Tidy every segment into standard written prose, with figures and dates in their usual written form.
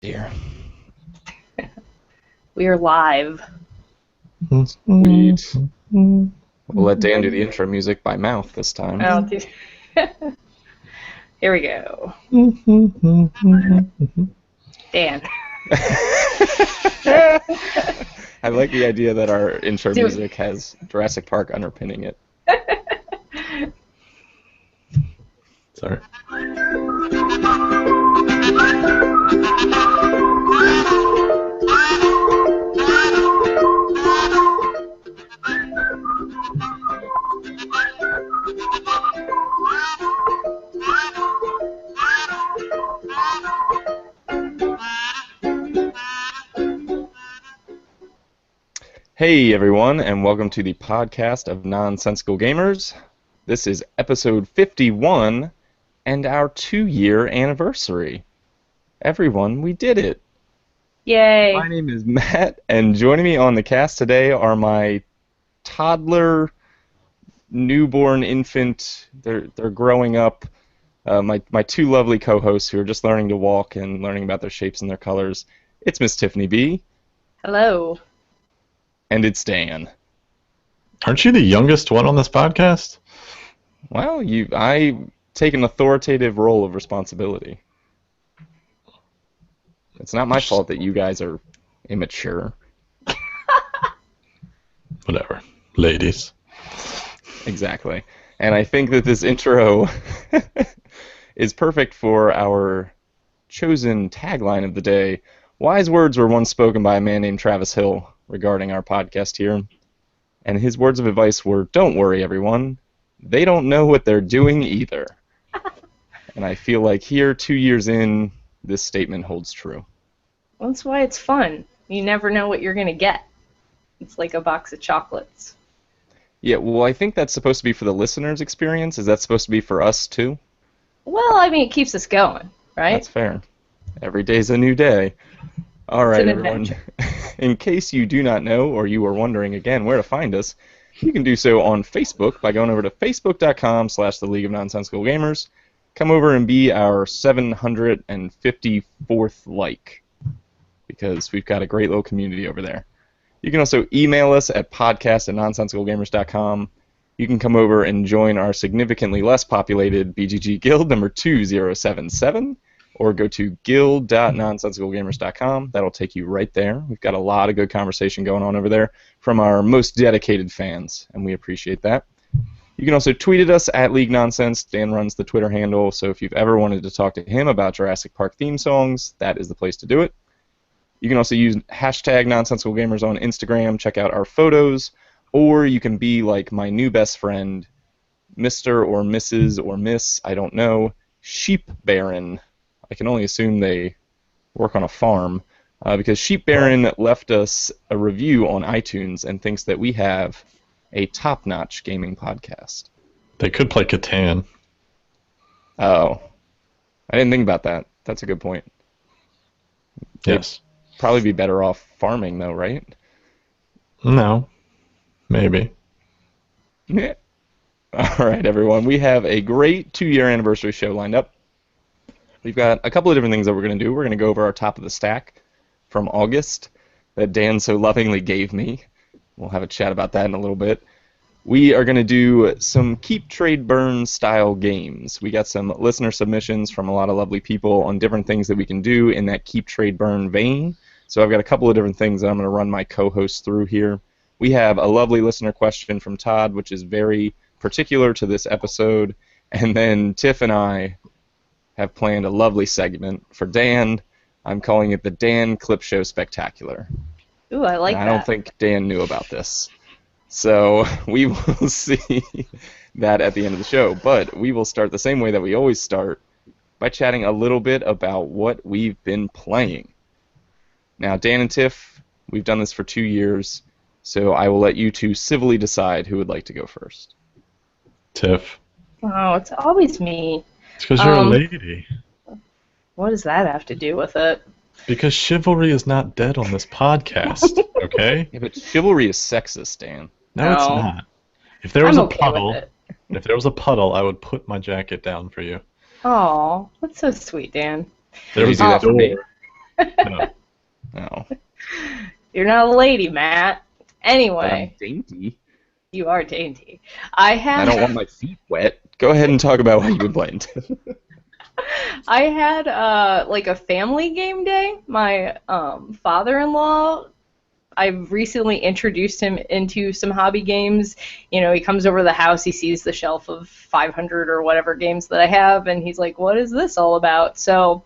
dear. We are live. Sweet. We'll let Dan do the intro music by mouth this time. I'll do... Here we go. Dan. I like the idea that our intro music has Jurassic Park underpinning it. Sorry. Hey everyone, and welcome to the Podcast of Nonsensical Gamers. This is episode 51, and our 2-year anniversary. Everyone, we did it! Yay! My name is Matt, and joining me on the cast today are my toddler, newborn infant, they're growing up, my two lovely co-hosts who are just learning to walk and learning about their shapes and their colors. It's Miss Tiffany B. Hello. And it's Dan. Aren't you the youngest one on this podcast? Well, I take an authoritative role of responsibility. It's not my fault that you guys are immature. Whatever. Ladies. Exactly. And I think that this intro is perfect for our chosen tagline of the day. Wise words were once spoken by a man named Travis Hill regarding our podcast here. And his words of advice were, don't worry, everyone. They don't know what they're doing either. And I feel like here, 2 years in, this statement holds true. Well, that's why it's fun. You never know what you're going to get. It's like a box of chocolates. Yeah, well, I think that's supposed to be for the listener's experience. Is that supposed to be for us, too? Well, I mean, it keeps us going, right? That's fair. Every day's a new day. All right, everyone. Adventure. In case you do not know, or you are wondering again where to find us, you can do so on Facebook by going over to facebook.com/The League of Nonsensical Gamers. Come over and be our 754th like, because we've got a great little community over there. You can also email us at podcast@nonsensicalgamers.com. You can come over and join our significantly less populated BGG Guild number 2077. Or go to guild.nonsensicalgamers.com. That'll take you right there. We've got a lot of good conversation going on over there from our most dedicated fans, and we appreciate that. You can also tweet at us at League Nonsense. Dan runs the Twitter handle, so if you've ever wanted to talk to him about Jurassic Park theme songs, that is the place to do it. You can also use hashtag NonsensicalGamers on Instagram, check out our photos, or you can be like my new best friend, Mr. or Mrs. or Miss, I don't know, Sheep Baron. I can only assume they work on a farm, because Sheep Baron left us a review on iTunes and thinks that we have a top-notch gaming podcast. They could play Catan. Oh. I didn't think about that. That's a good point. Yes. They'd probably be better off farming, though, right? No. Maybe. Yeah. All right, everyone. We have a great 2-year anniversary show lined up. We've got a couple of different things that we're going to do. We're going to go over our top of the stack from August that Dan so lovingly gave me. We'll have a chat about that in a little bit. We are going to do some Keep, Trade, Burn style games. We got some listener submissions from a lot of lovely people on different things that we can do in that Keep, Trade, Burn vein. So I've got a couple of different things that I'm going to run my co-hosts through here. We have a lovely listener question from Todd, which is very particular to this episode. And then Tiff and I have planned a lovely segment for Dan. I'm calling it the Dan Clip Show Spectacular. Ooh, I like and that. I don't think Dan knew about this. So we will see that at the end of the show. But we will start the same way that we always start, by chatting a little bit about what we've been playing. Now, Dan and Tiff, we've done this for 2 years, so I will let you two civilly decide who would like to go first. Tiff. Oh, it's always me. It's because you're a lady. What does that have to do with it? Because chivalry is not dead on this podcast, okay? Yeah, but chivalry is sexist, Dan. No, it's No. not. If there was I'm a okay puddle, with it. if there was a puddle, I would put my jacket down for you. Aw, that's so sweet, Dan. There was do a that for me? door. No. No. You're not a lady, Matt. But Anyway, I'm dainty. you are dainty. I I don't want had my feet wet. Go ahead and talk about what you've been playing. I had like a family game day. My father-in-law, I've recently introduced him into some hobby games. You know, he comes over to the house, he sees the shelf of 500 or whatever games that I have, and he's like, "What is this all about?" So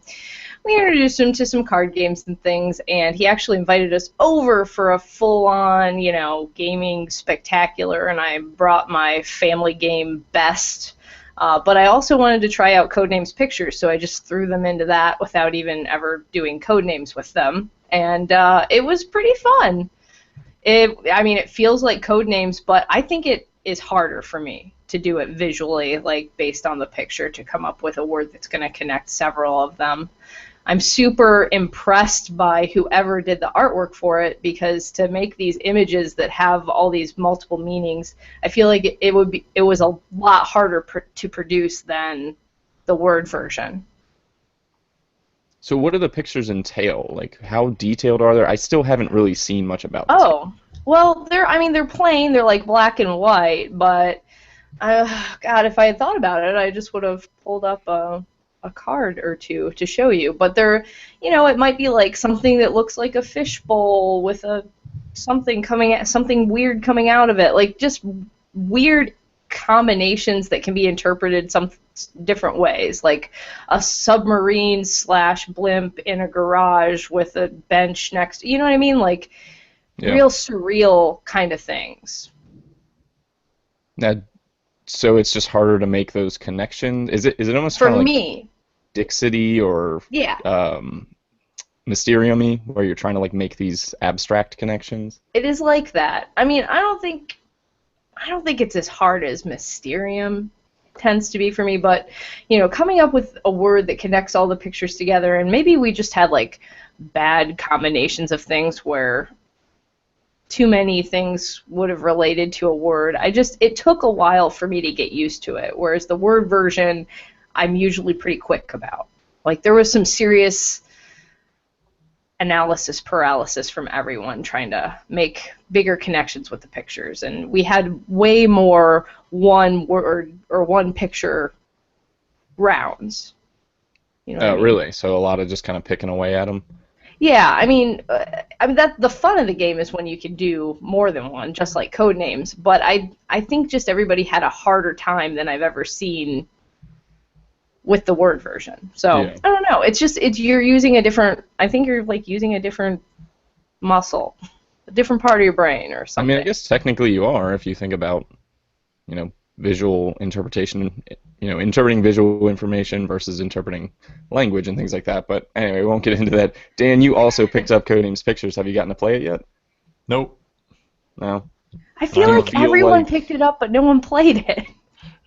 we introduced him to some card games and things, and he actually invited us over for a full-on, you know, gaming spectacular, and I brought my family game best. But I also wanted to try out Codenames Pictures, so I just threw them into that without even ever doing Codenames with them, and it was pretty fun. I mean, it feels like Codenames, but I think it is harder for me to do it visually, like based on the picture, to come up with a word that's going to connect several of them. I'm super impressed by whoever did the artwork for it, because to make these images that have all these multiple meanings, I feel like it was a lot harder to produce than the Word version. So what do the pictures entail? Like, how detailed are they? I still haven't really seen much about this. Oh, well, they're plain, they're like black and white, but God, if I had thought about it, I just would have pulled up a card or two to show you. But they're, you know, it might be like something that looks like a fishbowl with something weird coming out of it, like just weird combinations that can be interpreted some different ways, like a submarine / blimp in a garage with a bench next, you know what I mean, like real surreal kind of things. Now, so it's just harder to make those connections. Is it almost For kind of like me, Dixity or yeah, Mysterium-y, where you're trying to like make these abstract connections? it is like that. I mean, I don't think it's as hard as Mysterium tends to be for me, but you know, coming up with a word that connects all the pictures together, and maybe we just had like bad combinations of things where too many things would have related to a word. It took a while for me to get used to it, whereas the Word version, I'm usually pretty quick about. Like, there was some serious analysis paralysis from everyone trying to make bigger connections with the pictures, and we had way more one word or one picture rounds. You know what I mean? Really? So a lot of just kind of picking away at them? Yeah, I mean that the fun of the game is when you can do more than one, just like Codenames. But I think just everybody had a harder time than I've ever seen with the Word version. So Yeah. I don't know. You're using a different. I think you're like using a different muscle, a different part of your brain or I something. mean, I guess technically you are, if you think about, you know, visual interpretation, you know, interpreting visual information versus interpreting language and things like that. But anyway, we won't get into that. Dan, you also picked up Codenames Pictures. Have you gotten to play it yet? Nope. No? I feel I like feel everyone like- picked it up, but no one played it.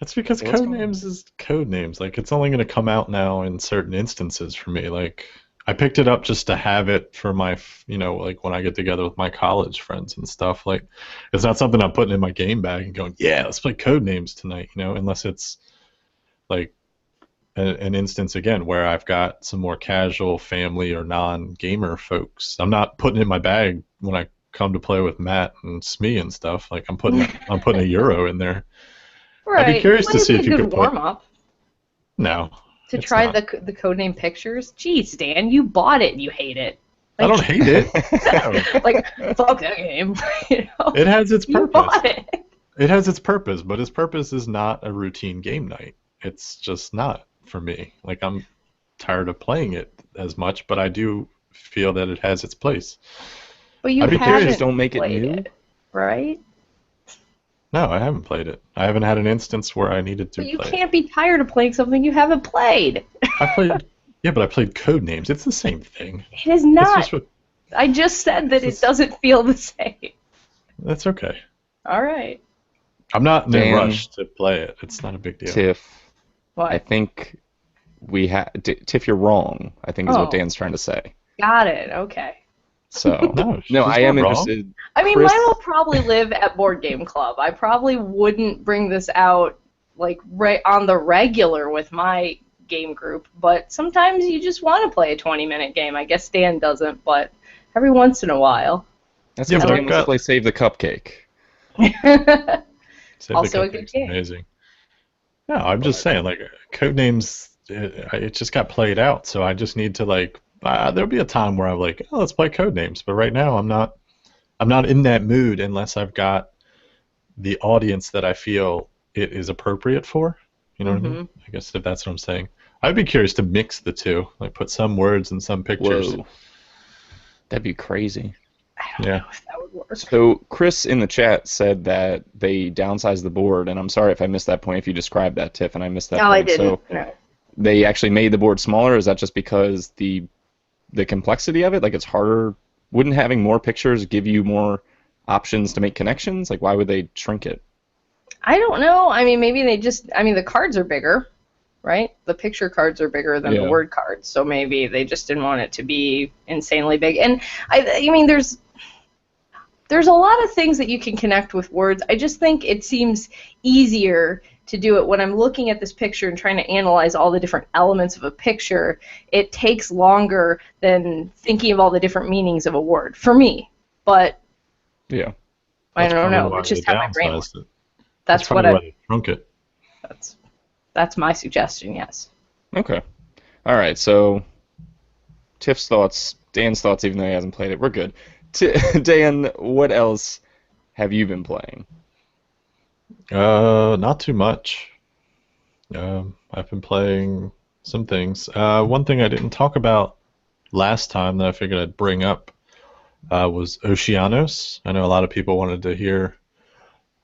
That's because What's going on? Codenames is Codenames. Like, it's only going to come out now in certain instances for me. Like, I picked it up just to have it for my, you know, like when I get together with my college friends and stuff. Like, it's not something I'm putting in my game bag and going, yeah, let's play Codenames tonight, you know, unless it's like an instance, again, where I've got some more casual family or non-gamer folks. I'm not putting it in my bag when I come to play with Matt and Smee and stuff. Like, I'm putting a Euro in there. Right. I'd be curious to Might see be if a you good could play. warm up No. to it's try not. the Codename Pictures. Jeez, Dan, you bought it and you hate it. I don't hate it. No. Like, fuck that game. You know? It has its You purpose. bought it. It has its purpose, but its purpose is not a routine game night. It's just not for me. Like, I'm tired of playing it as much, but I do feel that it has its place. But you I'd be haven't curious, don't make it played new? it, right? No, I haven't played it. I haven't had an instance where I needed to But you play can't be tired of playing something you haven't played. it. I played, yeah, but I played Codenames. It's the same thing. It is It's not. just what, I just said that it doesn't feel the same. that's okay. All right. I'm not in a Dan, rush to play it. It's not a big deal. Tiff, I What? think Tiff, you're wrong, I think is Oh. what Dan's trying to say. Got it. Okay. So, No, she's I am not wrong. interested. I mean, Chris- mine will probably live at Board Game Club. I probably wouldn't bring this out like right on the regular with my game group, but sometimes you just want to play a 20-minute game. I guess Dan doesn't, but every once in a while. That's Yeah, because but Dan wants to play Save the Cupcake. Save Also the a good Cupcake's game. amazing. No, I'm just saying, like, Codenames, it just got played out, so I just need to, like, there'll be a time where I'm like, oh, let's play Codenames, but right now I'm not in that mood unless I've got the audience that I feel it is appropriate for. You know what I mean? I guess if that's what I'm saying. I'd be curious to mix the two, like put some words and some pictures. Whoa. That'd be crazy. I don't know if that would work. So Chris in the chat said that they downsized the board, and I'm sorry if I missed that point, if you described that, Tiff, and I missed that No, point. I didn't. So No. they actually made the board smaller? Is that just because the complexity of it? Like, it's harder? Wouldn't having more pictures give you more options to make connections? Like, why would they shrink it? I don't know. I mean, maybe the cards are bigger, right? The picture cards are bigger than the word cards, so maybe they just didn't want it to be insanely big. And I mean, there's a lot of things that you can connect with words. I just think it seems easier to do it when I'm looking at this picture and trying to analyze all the different elements of a picture. It takes longer than thinking of all the different meanings of a word for me. But yeah, I don't know. It's just how my brain works. That's what I shrunk it. That's my suggestion. Yes. Okay. All right. So Tiff's thoughts, Dan's thoughts, even though he hasn't played it, we're good. Dan, what else have you been playing? Not too much. I've been playing some things. One thing I didn't talk about last time that I figured I'd bring up was Oceanos. I know a lot of people wanted to hear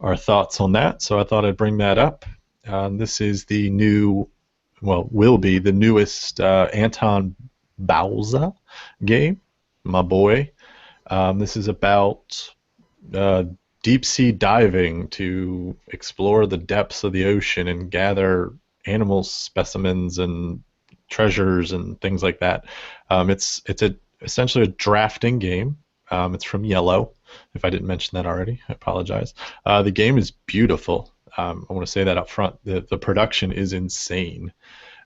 our thoughts on that, so I thought I'd bring that up. This is the will be the newest Anton Bauza game, my boy. This is about deep sea diving to explore the depths of the ocean and gather animal specimens and treasures and things like that. It's essentially a drafting game. It's from Yellow. If I didn't mention that already, I apologize. The game is beautiful. I want to say that up front. The production is insane,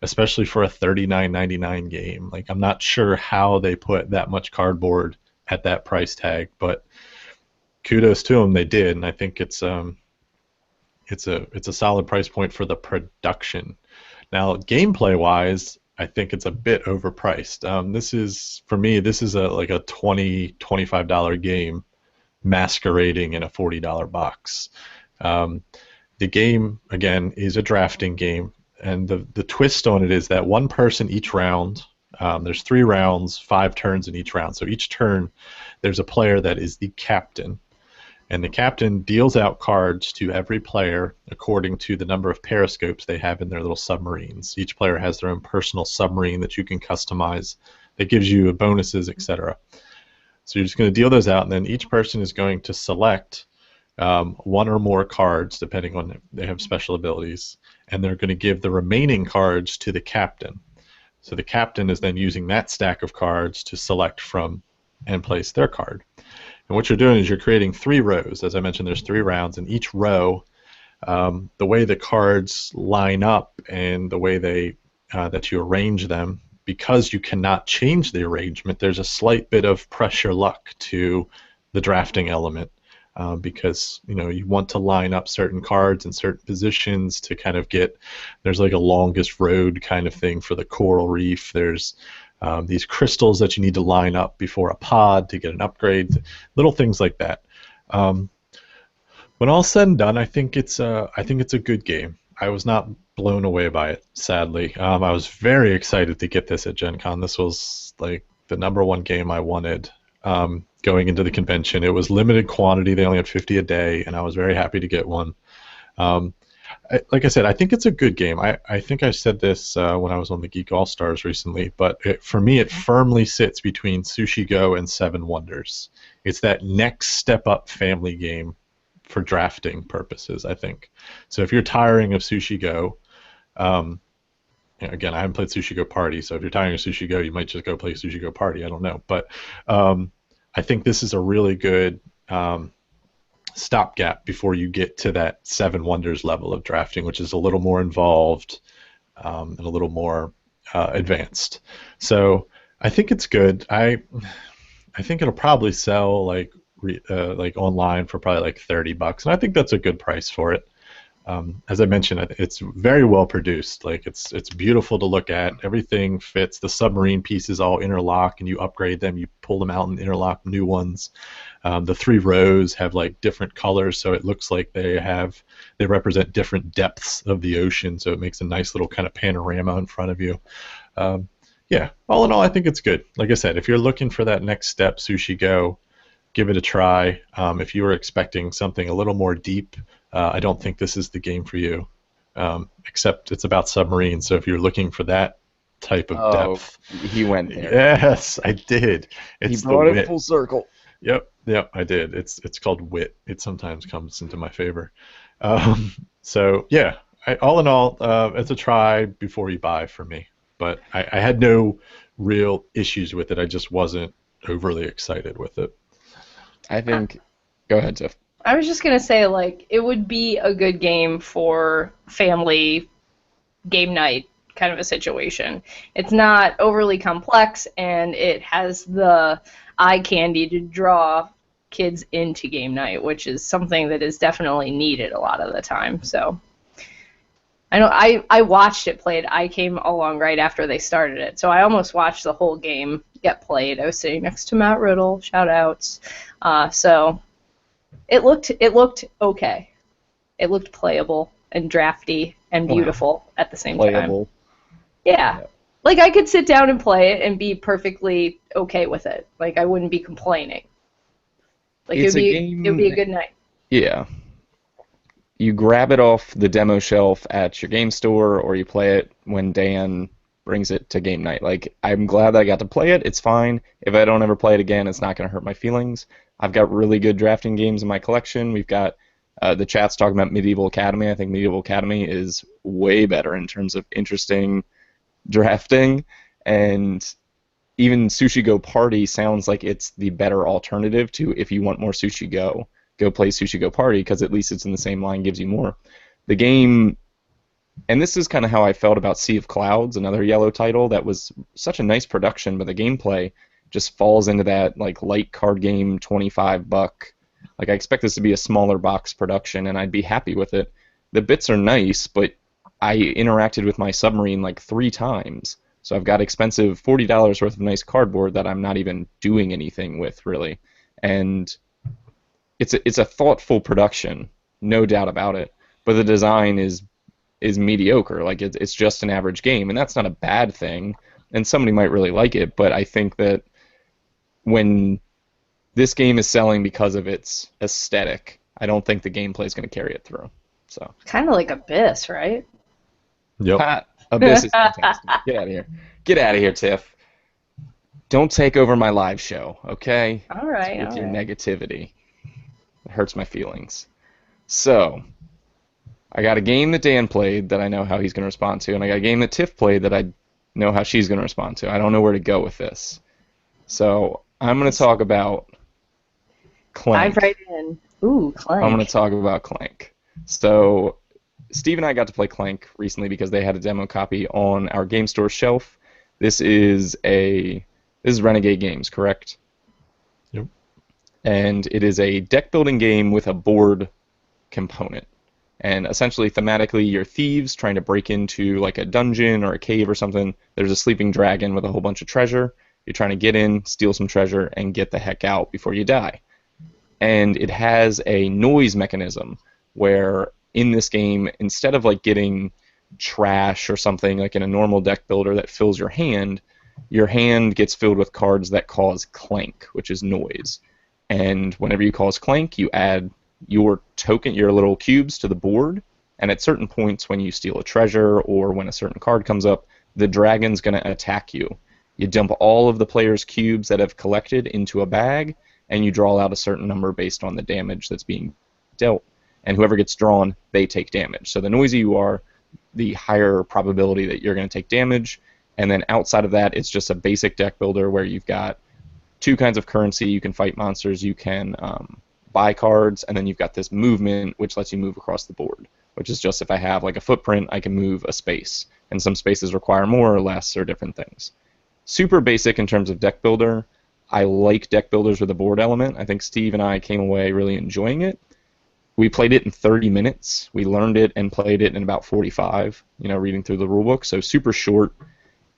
especially for a $39.99 game. Like, I'm not sure how they put that much cardboard at that price tag, but kudos to them, they did, and I think it's a solid price point for the production. Now, gameplay wise, I think it's a bit overpriced. This is like a $20-$25 game masquerading in a $40 box. The game, again, is a drafting game, and the twist on it is that one person each round. There's 3 rounds, 5 turns in each round. So each turn, there's a player that is the captain. And the captain deals out cards to every player according to the number of periscopes they have in their little submarines. Each player has their own personal submarine that you can customize that gives you bonuses, etc. So you're just going to deal those out, and then each person is going to select one or more cards, depending on if they have special abilities, and they're going to give the remaining cards to the captain. So the captain is then using that stack of cards to select from and place their card. And what you're doing is you're creating 3 rows. As I mentioned, there's 3 rounds, and each row, the way the cards line up and the way that you arrange them, because you cannot change the arrangement, there's a slight bit of pressure luck to the drafting element. Because you want to line up certain cards in certain positions to kind of there's like a longest road kind of thing for the coral reef. There's these crystals that you need to line up before a pod to get an upgrade, little things like that. When all's said and done, I think it's a good game. I was not blown away by it, sadly. I was very excited to get this at Gen Con. This was like the #1 game I wanted. Going into the convention. It was limited quantity. They only had 50 a day, and I was very happy to get one. Like I said, I think it's a good game. I think I said this when I was on the Geek All-Stars recently, but for me, it firmly sits between Sushi Go and Seven Wonders. It's that next step-up family game for drafting purposes, I think. So if you're tiring of Sushi Go, again, I haven't played Sushi Go Party, so if you're tiring of Sushi Go, you might just go play Sushi Go Party. I don't know, but I think this is a really good stopgap before you get to that Seven Wonders level of drafting, which is a little more involved, and a little more advanced. So I think it's good. I think it'll probably sell like online for probably like $30, and I think that's a good price for it. As I mentioned, it's very well produced. Like it's beautiful to look at. Everything fits. The submarine pieces all interlock, and you upgrade them. You pull them out and interlock new ones. The 3 rows have like different colors, so it looks like they represent different depths of the ocean. So it makes a nice little kind of panorama in front of you. Yeah, all in all, I think it's good. Like I said, if you're looking for that next step, Sushi Go, give it a try. If you were expecting something a little more deep, I don't think this is the game for you. Except it's about submarines, so if you're looking for that type of depth. He went there. Yes, I did. He brought it full circle. Yep, I did. It's called wit. It sometimes comes into my favor. So yeah, all in all, it's a try before you buy for me. But I had no real issues with it. I just wasn't overly excited with it. I think. Go ahead, Tiff. I was just gonna say, like, it would be a good game for family game night kind of a situation. It's not overly complex, and it has the eye candy to draw kids into game night, which is something that is definitely needed a lot of the time. So I know I watched it played. I came along right after they started it, so I almost watched the whole game get played. I was sitting next to Matt Riddle. Shout outs. So it looked okay. It looked playable and drafty and beautiful at the same time. Yeah. Like, I could sit down and play it and be perfectly okay with it. Like, I wouldn't be complaining. Like, it would be a good night. Yeah. You grab it off the demo shelf at your game store, or you play it when Dan brings it to game night. Like, I'm glad that I got to play it. It's fine. If I don't ever play it again, it's not going to hurt my feelings. I've got really good drafting games in my collection. We've got the chat's talking about Medieval Academy. I think Medieval Academy is way better in terms of interesting drafting, and even Sushi Go Party sounds like it's the better alternative to, if you want more Sushi Go, go play Sushi Go Party, because at least it's in the same line, gives you more. The game, and this is kind of how I felt about Sea of Clouds, another yellow title that was such a nice production, but the gameplay just falls into that like light card game, $25. Like, I expect this to be a smaller box production, and I'd be happy with it. The bits are nice, but I interacted with my submarine like 3 times. So I've got expensive $40 worth of nice cardboard that I'm not even doing anything with, really. And it's a thoughtful production, no doubt about it. But the design is mediocre. Like, it's just an average game, and that's not a bad thing. And somebody might really like it, but I think that when this game is selling because of its aesthetic, I don't think the gameplay is going to carry it through. So kind of like Abyss, right? Yep. Abyss is fantastic. Get out of here. Get out of here, Tiff. Don't take over my live show, okay? All right. With your negativity. It hurts my feelings. So, I got a game that Dan played that I know how he's going to respond to, and I got a game that Tiff played that I know how she's going to respond to. I don't know where to go with this. So, I'm going to talk about Clank. Dive right in. Ooh, Clank. I'm going to talk about Clank. So, Steve and I got to play Clank recently because they had a demo copy on our game store shelf. This is Renegade Games, correct? Yep. And it is a deck building game with a board component. And essentially, thematically, you're thieves trying to break into like a dungeon or a cave or something. There's a sleeping dragon with a whole bunch of treasure. You're trying to get in, steal some treasure, and get the heck out before you die. And it has a noise mechanism where in this game, instead of like getting trash or something like in a normal deck builder that fills your hand gets filled with cards that cause clank, which is noise. And whenever you cause clank, you add your token, your little cubes to the board, and at certain points when you steal a treasure or when a certain card comes up, the dragon's going to attack you. You dump all of the player's cubes that have collected into a bag, and you draw out a certain number based on the damage that's being dealt. And whoever gets drawn, they take damage. So the noisier you are, the higher probability that you're going to take damage. And then outside of that, it's just a basic deck builder where you've got 2 kinds of currency. You can fight monsters, you can buy cards, and then you've got this movement, which lets you move across the board, which is just if I have like a footprint, I can move a space. and some spaces require more or less or different things. Super basic in terms of deck builder. I like deck builders with a board element. I think Steve and I came away really enjoying it. We played it in 30 minutes. We learned it and played it in about 45, reading through the rulebook, so super short.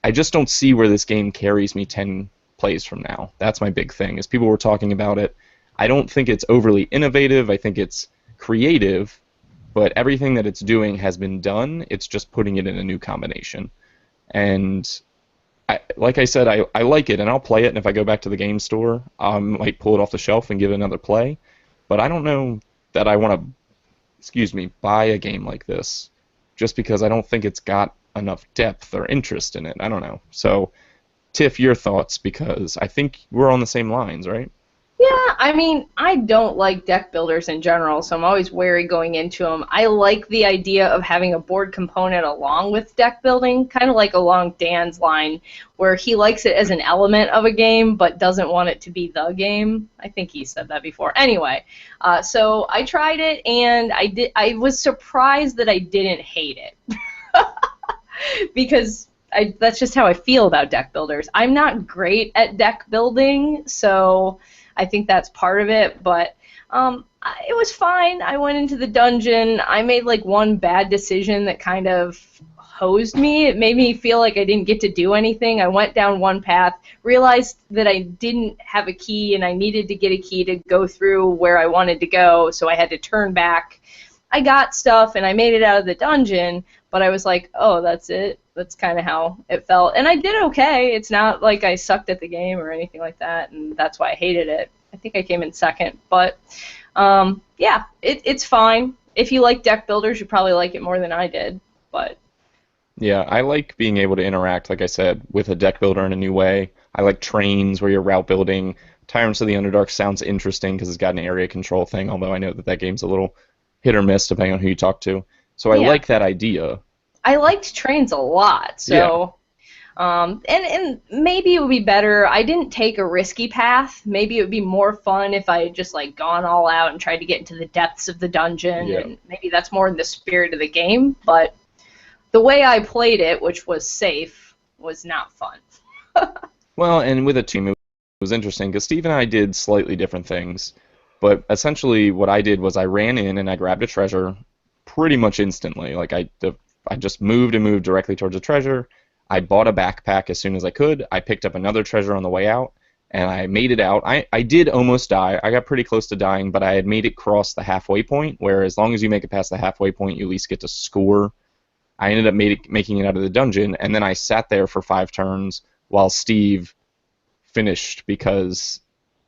I just don't see where this game carries me 10 plays from now. That's my big thing. As people were talking about it, I don't think it's overly innovative. I think it's creative, but everything that it's doing has been done. It's just putting it in a new combination. And like I said, I like it, and I'll play it, and if I go back to the game store, I might pull it off the shelf and give it another play. But I don't know that I want to, buy a game like this, just because I don't think it's got enough depth or interest in it. I don't know. So, Tiff, your thoughts, because I think we're on the same lines, right? Yeah, I mean, I don't like deck builders in general, so I'm always wary going into them. I like the idea of having a board component along with deck building, kind of like along Dan's line, where he likes it as an element of a game, but doesn't want it to be the game. I think he said that before. Anyway, so I tried it, and I was surprised that I didn't hate it. Because that's just how I feel about deck builders. I'm not great at deck building, so I think that's part of it, but it was fine. I went into the dungeon. I made like one bad decision that kind of hosed me. It made me feel like I didn't get to do anything. I went down one path, realized that I didn't have a key, and I needed to get a key to go through where I wanted to go, so I had to turn back. I got stuff, and I made it out of the dungeon, but I was like, oh, that's it? That's kind of how it felt. And I did okay. It's not like I sucked at the game or anything like that, and that's why I hated it. I think I came in second. But, yeah, it's fine. If you like deck builders, you probably like it more than I did. But yeah, I like being able to interact, like I said, with a deck builder in a new way. I like trains where you're route building. Tyrants of the Underdark sounds interesting because it's got an area control thing, although I know that game's a little hit or miss depending on who you talk to. So I like that idea. I liked trains a lot, so and maybe it would be better. I didn't take a risky path. Maybe it would be more fun if I had just like gone all out and tried to get into the depths of the dungeon, and maybe that's more in the spirit of the game. But the way I played it, which was safe, was not fun. Well, and with a team, it was interesting because Steve and I did slightly different things. But essentially, what I did was I ran in and I grabbed a treasure pretty much instantly. Like I just moved directly towards the treasure. I bought a backpack as soon as I could. I picked up another treasure on the way out, and I made it out. I did almost die. I got pretty close to dying, but I had made it cross the halfway point, where as long as you make it past the halfway point, you at least get to score. I ended up making it out of the dungeon, and then I sat there for 5 turns while Steve finished, because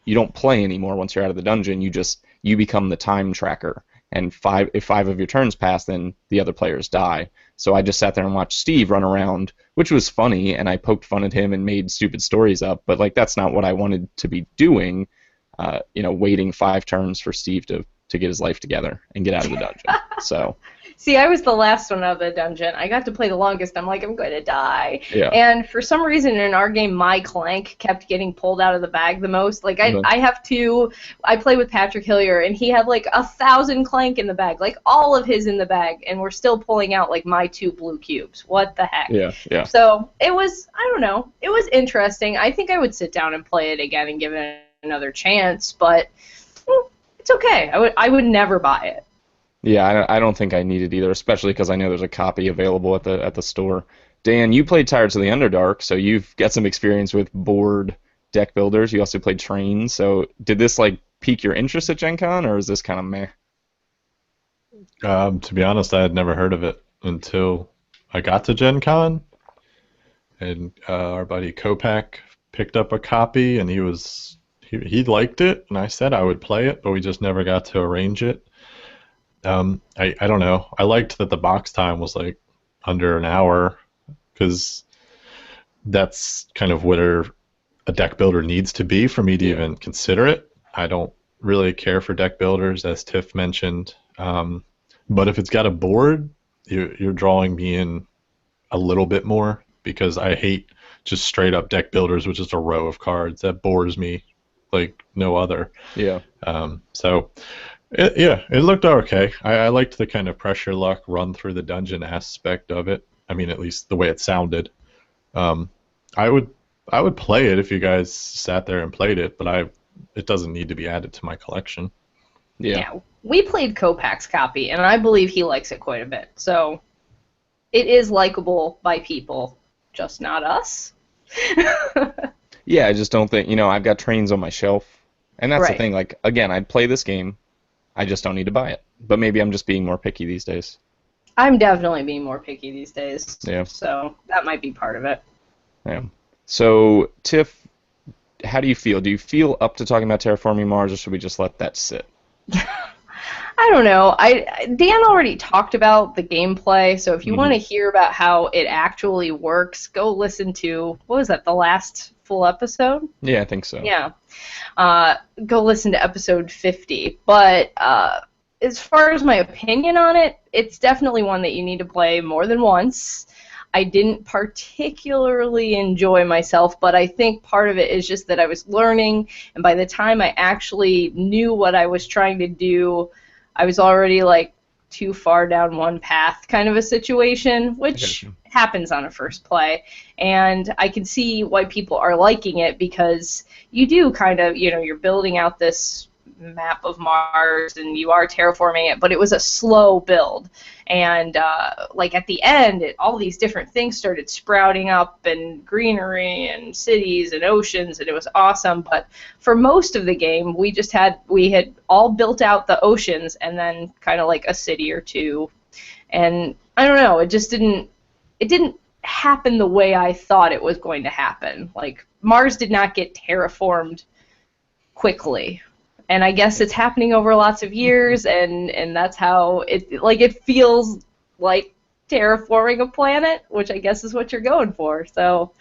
you don't play anymore once you're out of the dungeon. You become the time tracker. And if 5 of your turns pass, then the other players die. So I just sat there and watched Steve run around, which was funny, and I poked fun at him and made stupid stories up. But like that's not what I wanted to be doing. Waiting 5 turns for Steve to get his life together and get out of the dungeon. So. See, I was the last one out of the dungeon. I got to play the longest. I'm like, I'm going to die. Yeah. And for some reason in our game, my clank kept getting pulled out of the bag the most. Like, I play with Patrick Hillier, and he had like 1,000 clank in the bag, like all of his in the bag, and we're still pulling out like my 2 blue cubes. What the heck? Yeah. So it was, I don't know, it was interesting. I think I would sit down and play it again and give it another chance, but it's okay. I would never buy it. Yeah, I don't think I need it either, especially because I know there's a copy available at the store. Dan, you played Tyrants of the Underdark, so you've got some experience with board deck builders. You also played trains. So did this like pique your interest at Gen Con, or is this kind of meh? To be honest, I had never heard of it until I got to Gen Con, and our buddy Kopak picked up a copy, and he liked it, and I said I would play it, but we just never got to arrange it. I don't know. I liked that the box time was like under an hour, because that's kind of where a deck builder needs to be for me to even consider it. I don't really care for deck builders, as Tiff mentioned, but if it's got a board, you're drawing me in a little bit more, because I hate just straight up deck builders with just a row of cards. That bores me like no other. Yeah. It looked okay. I liked the kind of pressure luck run through the dungeon aspect of it. I mean, at least the way it sounded. Um, I would play it if you guys sat there and played it, but it doesn't need to be added to my collection. Yeah. We played Kopak's copy, and I believe he likes it quite a bit. So it is likable by people, just not us. Yeah, I just don't think, I've got Trains on my shelf, and that's the Right. thing. Like, again, I'd play this game, I just don't need to buy it. But maybe I'm just being more picky these days. I'm definitely being more picky these days. Yeah. So that might be part of it. Yeah. So, Tiff, how do you feel? Do you feel up to talking about Terraforming Mars, or should we just let that sit? I don't know. Dan already talked about the gameplay, so if you want to hear about how it actually works, go listen to, what was that, the last full episode? Yeah, I think so. Yeah. Go listen to episode 50. But as far as my opinion on it, it's definitely one that you need to play more than once. I didn't particularly enjoy myself, but I think part of it is just that I was learning, and by the time I actually knew what I was trying to do, I was already like too far down one path kind of a situation, which happens on a first play. And I can see why people are liking it, because you do kind of, you're building out this map of Mars and you are terraforming it, but it was a slow build. And like at the end, all these different things started sprouting up, and greenery and cities and oceans, and it was awesome. But for most of the game, we had all built out the oceans and then kind of like a city or two. And I don't know, it didn't happen the way I thought it was going to happen. Like, Mars did not get terraformed quickly. And I guess it's happening over lots of years, and that's how it feels like terraforming a planet, which I guess is what you're going for. So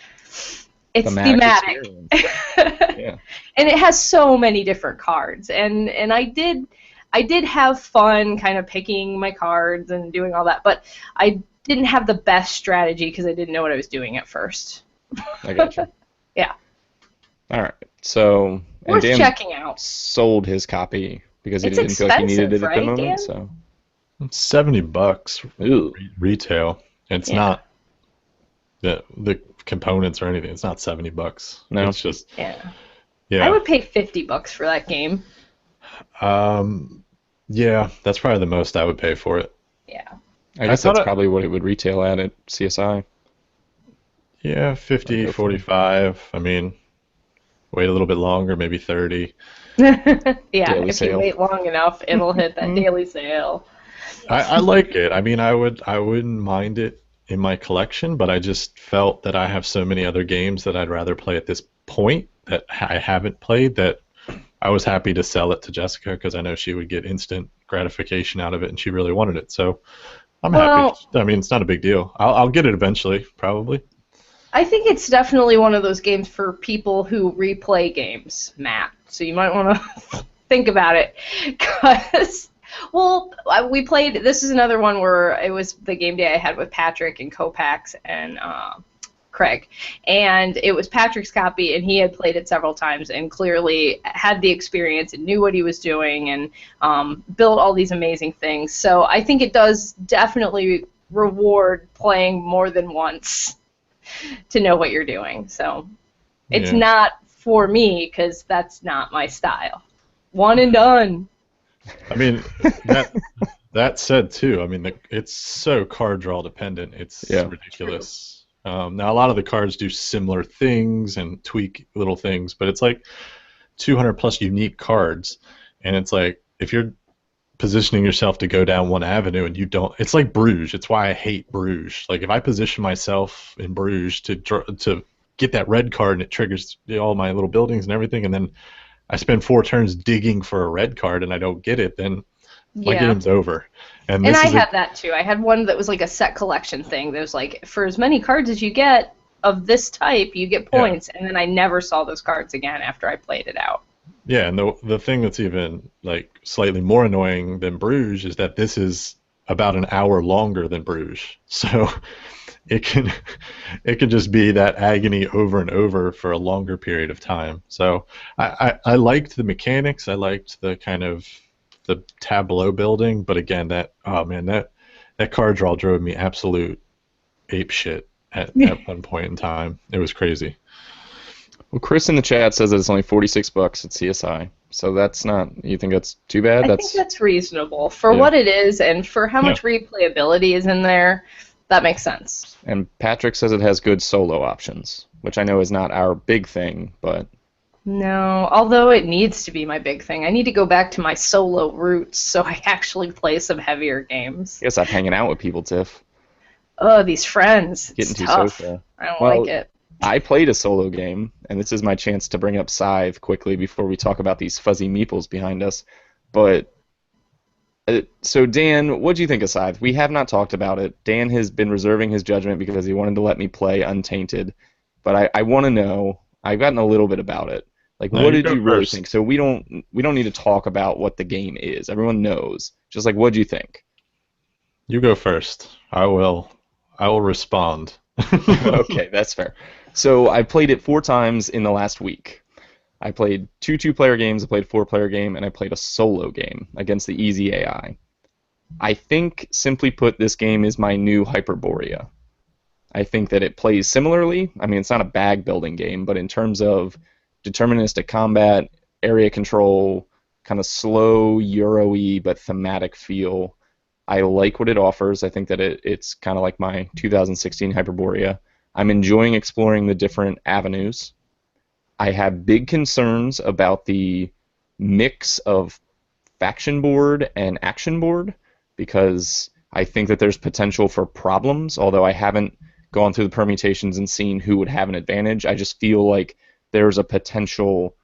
it's thematic. Yeah. And it has so many different cards. And I did have fun kind of picking my cards and doing all that, but I didn't have the best strategy because I didn't know what I was doing at first. I got you. Yeah. All right. So, and Worth Dan checking out. sold his copy because he It's didn't feel like he needed it expensive, at the right, moment. Dan? So, It's $70 ooh. retail. It's Yeah. not the components or anything. It's not $70. No. It's just Yeah. yeah. I would pay $50 for that game. Yeah, that's probably the most I would pay for it. Yeah. I guess thought that's it- probably what it would retail at CSI. Yeah, 50, I'd go for it. 45. I mean, wait a little bit longer, maybe 30. Yeah, Daily if sale. you wait long enough, it'll hit that daily sale. I like it. I mean, I wouldn't mind it in my collection, but I just felt that I have so many other games that I'd rather play at this point that I haven't played, that I was happy to sell it to Jessica because I know she would get instant gratification out of it, and she really wanted it. So I'm Well- happy. I mean, it's not a big deal. I'll get it eventually, probably. I think it's definitely one of those games for people who replay games, Matt. So you might want to think about it. Because, well, we played, this is another one where it was the game day I had with Patrick and Kopax and Craig. And it was Patrick's copy, and he had played it several times and clearly had the experience and knew what he was doing and built all these amazing things. So I think it does definitely reward playing more than once to know what you're doing. So it's Yeah. not for me because that's not my style. One and done. I mean, that said too, I mean, it's so card draw dependent. It's Yeah. ridiculous. Now, a lot of the cards do similar things and tweak little things, but it's like 200 plus unique cards, and it's like if you're positioning yourself to go down one avenue and you don't, it's like Bruges. It's why I hate Bruges. Like, if I position myself in Bruges to get that red card and it triggers all my little buildings and everything, and then I spend 4 turns digging for a red card and I don't get it, then my Yeah. game's over. And And this I is had that too. I had one that was like a set collection thing. That was like, for as many cards as you get of this type, you get points. And then I never saw those cards again after I played it out. Yeah, and the thing that's even like slightly more annoying than Bruges is that this is about an hour longer than Bruges. So it can just be that agony over and over for a longer period of time. So I liked the mechanics. I liked the kind of the tableau building, but again, that card draw drove me absolute ape shit at one point in time. It was crazy. Well, Chris in the chat says that it's only $46 at CSI. So that's not, you think that's too bad? I think that's reasonable. For what it is and for how much replayability is in there, that makes sense. And Patrick says it has good solo options, which I know is not our big thing, but... No, although it needs to be my big thing. I need to go back to my solo roots so I actually play some heavier games. I guess I'm hanging out with people, Tiff. Oh, these friends. Getting it's too tough. social. I don't like it. I played a solo game, and this is my chance to bring up Scythe quickly before we talk about these fuzzy meeples behind us. But, so Dan, what do you think of Scythe? We have not talked about it. Dan has been reserving his judgment because he wanted to let me play Untainted. But I want to know, I've gotten a little bit about it. Like, what did you really think? So we don't need to talk about what the game is. Everyone knows. Just like, what do you think? You go first. I will respond. Okay, that's fair. So I played it 4 times in the last week. I played 2 2-player games, I played a 4-player game, and I played a solo game against the easy AI. I think, simply put, this game is my new Hyperborea. I think that it plays similarly. I mean, it's not a bag-building game, but in terms of deterministic combat, area control, kind of slow, Euro-y, but thematic feel, I like what it offers. I think that it's kind of like my 2016 Hyperborea. I'm enjoying exploring the different avenues. I have big concerns about the mix of faction board and action board because I think that there's potential for problems, although I haven't gone through the permutations and seen who would have an advantage. I just feel like there's a potential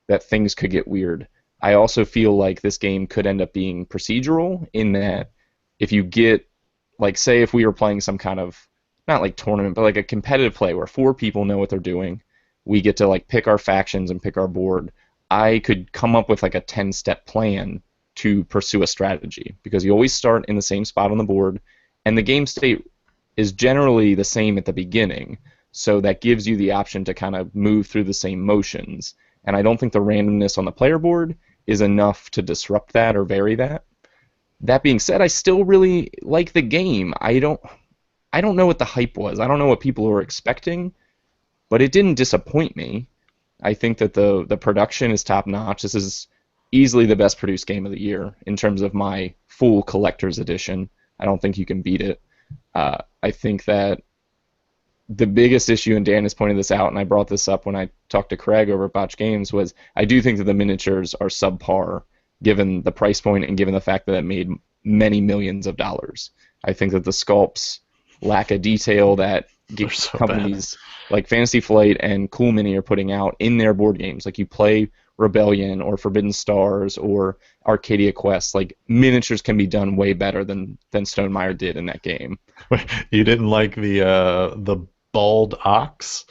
that things could get weird. I also feel like this game could end up being procedural in that if you get, like, say if we were playing some kind of, not like tournament, but like a competitive play where 4 people know what they're doing, we get to like pick our factions and pick our board, I could come up with like a 10-step plan to pursue a strategy because you always start in the same spot on the board and the game state is generally the same at the beginning, so that gives you the option to kind of move through the same motions, and I don't think the randomness on the player board is enough to disrupt that or vary that. That being said, I still really like the game. I don't know what the hype was. I don't know what people were expecting, but it didn't disappoint me. I think that the production is top-notch. This is easily the best produced game of the year in terms of my full collector's edition. I don't think you can beat it. I think that the biggest issue, and Dan has pointed this out, and I brought this up when I talked to Craig over at Botch Games, was I do think that the miniatures are subpar given the price point and given the fact that it made many millions of dollars. I think that the sculpts lack a detail that companies like Fantasy Flight and Cool Mini are putting out in their board games. Like you play Rebellion or Forbidden Stars or Arcadia Quest, like miniatures can be done way better than Stonemaier did in that game. You didn't like the bald ox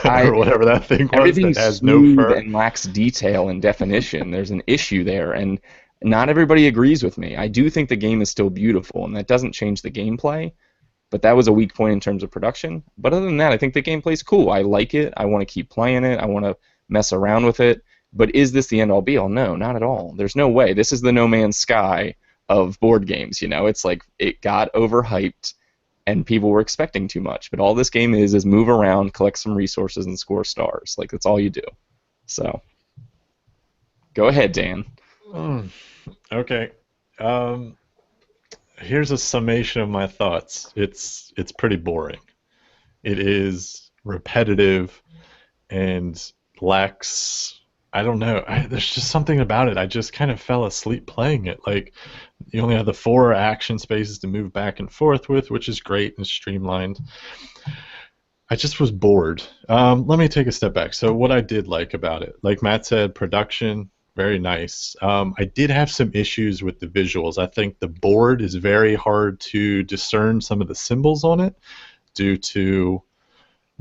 or whatever that thing was. Everything's that has smooth no fur and lacks detail and definition. There's an issue there, and not everybody agrees with me. I do think the game is still beautiful, and that doesn't change the gameplay. But that was a weak point in terms of production. But other than that, I think the gameplay's cool. I like it. I want to keep playing it. I want to mess around with it. But is this the end-all be-all? No, not at all. There's no way. This is the No Man's Sky of board games. You know, it's like it got overhyped, and people were expecting too much. But all this game is move around, collect some resources, and score stars. Like that's all you do. So, go ahead, Dan. Okay. Here's a summation of my thoughts. It's pretty boring. It is repetitive and lacks. I don't know. There's just something about it. I just kind of fell asleep playing it. Like, you only have the 4 action spaces to move back and forth with, which is great and streamlined. I just was bored. Let me take a step back. So what I did like about it, like Matt said, production, very nice. I did have some issues with the visuals. I think the board is very hard to discern some of the symbols on it due to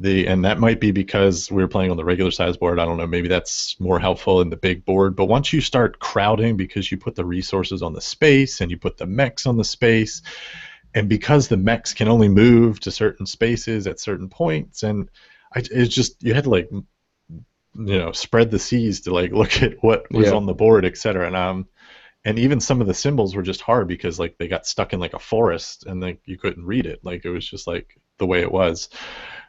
and that might be because we were playing on the regular size board. I don't know, maybe that's more helpful in the big board. But once you start crowding because you put the resources on the space and you put the mechs on the space, and because the mechs can only move to certain spaces at certain points, and it's just, you had to like, spread the seas to like look at what was on the board, etc. And even some of the symbols were just hard because like they got stuck in like a forest and like you couldn't read it. Like it was just like the way it was.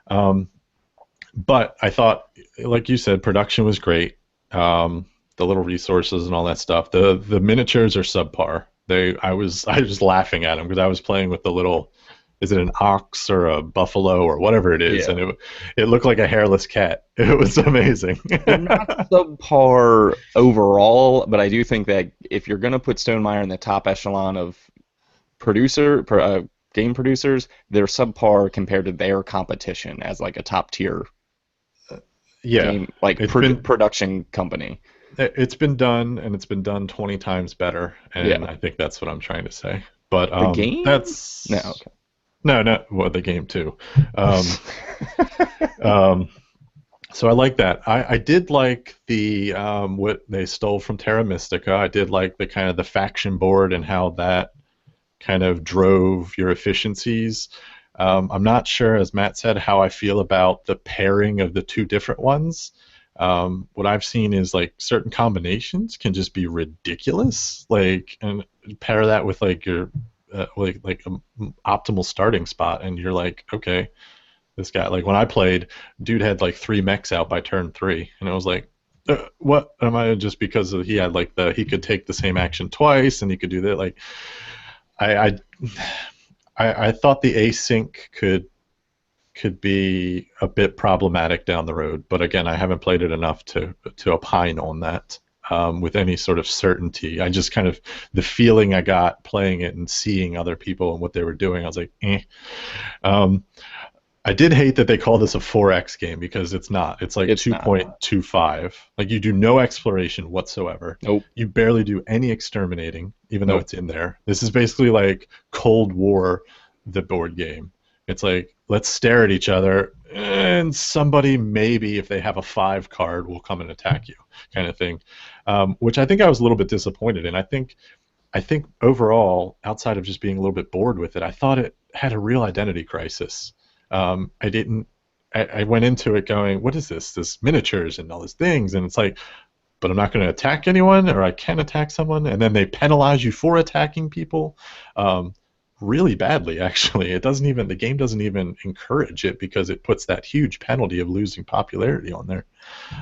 But I thought, like you said, production was great. The little resources and all that stuff. The miniatures are subpar. I was laughing at them because I was playing with the little, is it an ox or a buffalo or whatever it is, and it looked like a hairless cat. It was amazing. They're not subpar overall, but I do think that if you're gonna put Stonemaier in the top echelon of game producers, they're subpar compared to their competition as like a top tier game, like production company. It's been done, and it's been done 20 times better, and I think that's what I'm trying to say. But the game? That's no, okay. No, well, the game too. So I like that. I did like the what they stole from Terra Mystica. I did like the kind of the faction board and how that kind of drove your efficiencies. I'm not sure, as Matt said, how I feel about the pairing of the two different ones. What I've seen is like certain combinations can just be ridiculous, like, and pair that with like your like an optimal starting spot, and you're like, okay, this guy, like when I played, dude had like 3 mechs out by turn 3, and I was like, what am I, just because he had like he could take the same action twice and he could do that. Like I thought the async could be a bit problematic down the road, but again, I haven't played it enough to opine on that with any sort of certainty. I just kind of, the feeling I got playing it and seeing other people and what they were doing, I was like, eh. I did hate that they call this a 4X game, because it's not. It's like 2.25. Like, you do no exploration whatsoever. Nope. You barely do any exterminating, even though it's in there. This is basically like Cold War, the board game. It's like, let's stare at each other, and somebody, maybe if they have a 5 card, will come and attack you, kind of thing. Which I think I was a little bit disappointed in. I think overall, outside of just being a little bit bored with it, I thought it had a real identity crisis. I went into it going, what is this? This miniatures and all these things, and it's like, but I'm not going to attack anyone, or I can attack someone, and then they penalize you for attacking people. Really badly, actually. The game doesn't even encourage it, because it puts that huge penalty of losing popularity on there.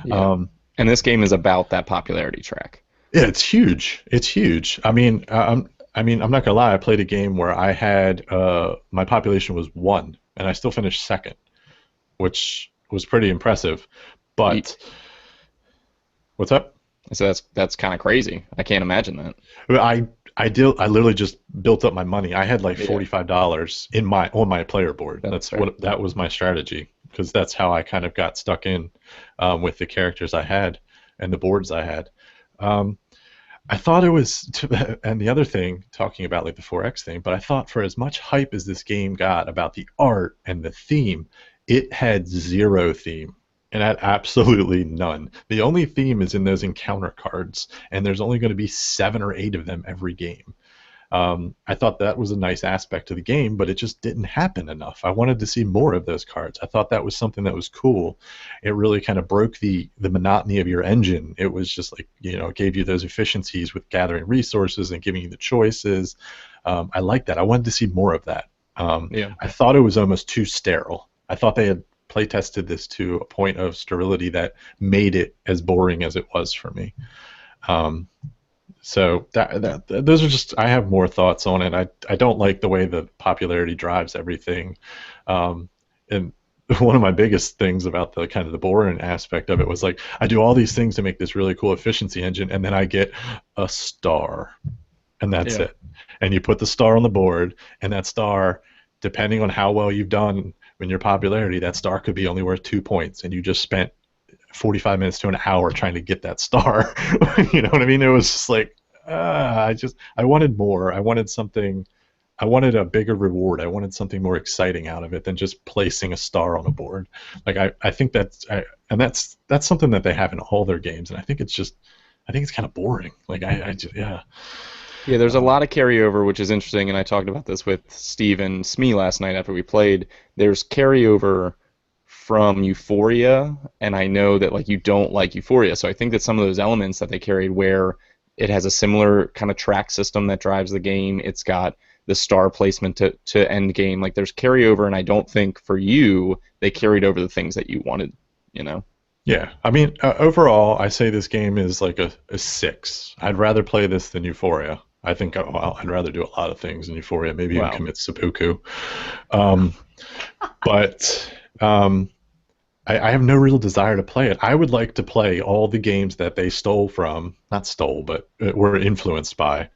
Yeah. And this game is about that popularity track. Yeah, it's huge. It's huge. I mean, I'm not gonna lie. I played a game where I had my population was 1, and I still finished second, which was pretty impressive. But what's up? So that's kind of crazy. I can't imagine that. I literally just built up my money. I had like $45 on my player board. That was my strategy, because that's how I kind of got stuck in with the characters I had and the boards I had. I thought it was, and the other thing, talking about like the 4X thing, but I thought for as much hype as this game got about the art and the theme, it had 0 theme. And had absolutely none. The only theme is in those encounter cards, and there's only going to be 7 or 8 of them every game. I thought that was a nice aspect of the game, but it just didn't happen enough. I wanted to see more of those cards. I thought that was something that was cool. It really kind of broke the monotony of your engine. It was just like, it gave you those efficiencies with gathering resources and giving you the choices. I liked that. I wanted to see more of that. I thought it was almost too sterile. I thought they had play tested this to a point of sterility that made it as boring as it was for me. So those are just, I have more thoughts on it. I don't like the way the popularity drives everything. And one of my biggest things about the kind of the boring aspect of it was like, I do all these things to make this really cool efficiency engine, and then I get a star, and that's it. And you put the star on the board, and that star, depending on how well you've done in your popularity, that star could be only worth 2 points, and you just spent 45 minutes to an hour trying to get that star. You know what I mean? It was just like, I wanted more. I wanted a bigger reward. I wanted something more exciting out of it than just placing a star on a board. Like, I think that's something that they have in all their games, and I think it's kind of boring. Like, Yeah, there's a lot of carryover, which is interesting, and I talked about this with Steve and Smee last night after we played. There's carryover from Euphoria, and I know that like you don't like Euphoria, so I think that some of those elements that they carried, where it has a similar kind of track system that drives the game, it's got the star placement to end game. Like there's carryover, and I don't think for you they carried over the things that you wanted. You know. Yeah, I mean, overall, I say this game is like a 6. I'd rather play this than Euphoria. I think I'd rather do a lot of things in Euphoria, maybe even commit seppuku. But I have no real desire to play it. I would like to play all the games that they stole from, not stole, but were influenced by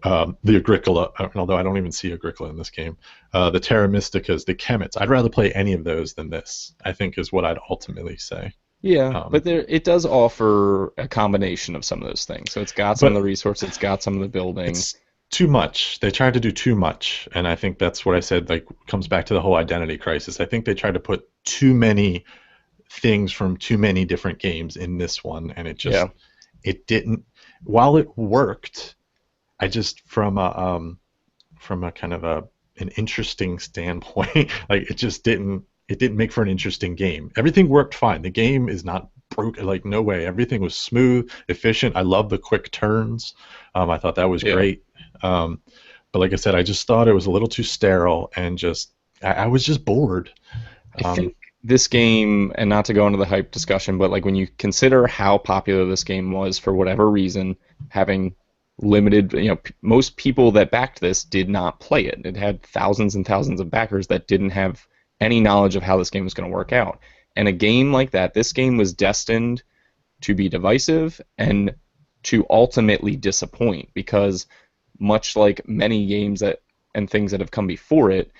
the Agricola, although I don't even see Agricola in this game, the Terra Mysticas, the Chemits. I'd rather play any of those than this, I think is what I'd ultimately say. Yeah, but it does offer a combination of some of those things. So it's got some of the resources, it's got some of the building. It's too much. They tried to do too much, and I think that's what I said, like, comes back to the whole identity crisis. I think they tried to put too many things from too many different games in this one, and it just it didn't. While it worked, I just from a kind of an interesting standpoint, like it didn't make for an interesting game. Everything worked fine. The game is not broken, like no way. Everything was smooth, efficient. I love the quick turns. I thought that was great. But like I said, I just thought it was a little too sterile, and I was just bored. I think this game, and not to go into the hype discussion, but like when you consider how popular this game was for whatever reason, having limited, most people that backed this did not play it. It had thousands and thousands of backers that didn't have any knowledge of how this game was going to work out. And a game like that, this game was destined to be divisive and to ultimately disappoint, because much like many games and things that have come before it,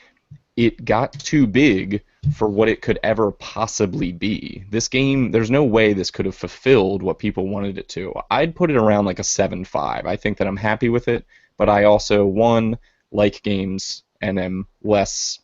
it got too big for what it could ever possibly be. This game, there's no way this could have fulfilled what people wanted it to. I'd put it around like a 7.5. I think that I'm happy with it, but I also, like games and am less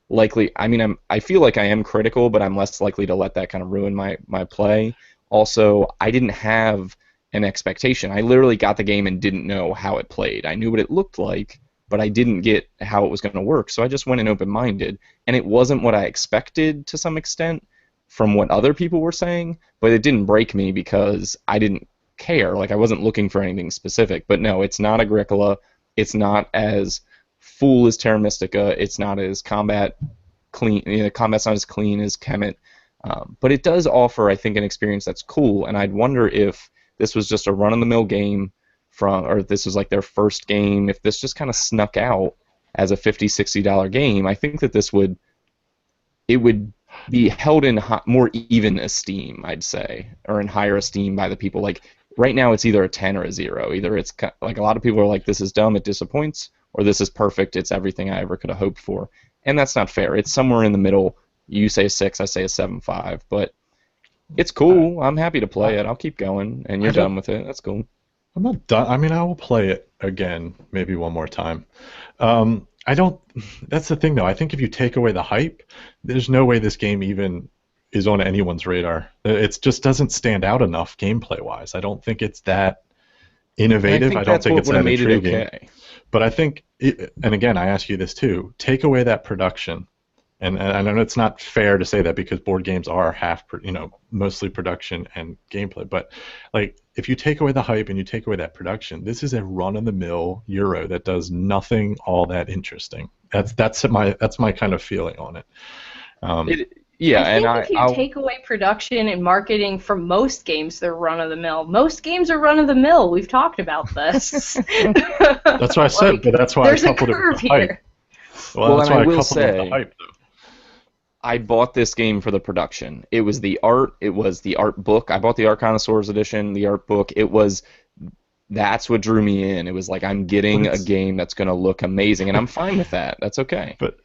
likely. I mean, I feel like I am critical, but I'm less likely to let that kind of ruin my play. Also, I didn't have an expectation. I literally got the game and didn't know how it played. I knew what it looked like, but I didn't get how it was going to work, so I just went in open-minded. And it wasn't what I expected to some extent from what other people were saying, but it didn't break me because I didn't care. Like, I wasn't looking for anything specific. But no, it's not Agricola. It's not as full as Terra Mystica. It's not as combat clean. Combat's not as clean as Kemet. But it does offer, I think, an experience that's cool. And I'd wonder if this was just a run-of-the-mill game or if this was like their first game. If this just kind of snuck out as a $50, $60 game, I think that it would be held in more even esteem, I'd say, or in higher esteem by the people. Like right now, it's either a 10 or a 0. Either it's like a lot of people are like, this is dumb, it disappoints, or this is perfect, it's everything I ever could have hoped for. And that's not fair. It's somewhere in the middle. You say a 6, I say a 7.5, but it's cool. I'm happy to play it. I'll keep going, and you're done with it. That's cool. I'm not done. I mean, I will play it again, maybe one more time. I don't. That's the thing, though. I think if you take away the hype, there's no way this game even is on anyone's radar. It just doesn't stand out enough gameplay-wise. I don't think it's that innovative. I don't think it's that intriguing. Okay. But I think, and again, I ask you this too. Take away that production. And I know it's not fair to say that because board games are mostly production and gameplay. But like, if you take away the hype and you take away that production, this is a run-of-the-mill Euro that does nothing all that interesting. That's my kind of feeling on it. If you take away production and marketing from most games, they're run-of-the-mill. Most games are run-of-the-mill. We've talked about this. That's what I said, but that's why I coupled it with the hype. Well, that's why I coupled it with the hype, though. I bought this game for the production. It was the art. It was the art book. I bought the Art Connoisseurs edition, the art book. That's what drew me in. It was like, I'm getting a game that's going to look amazing, and I'm fine with that. That's okay. But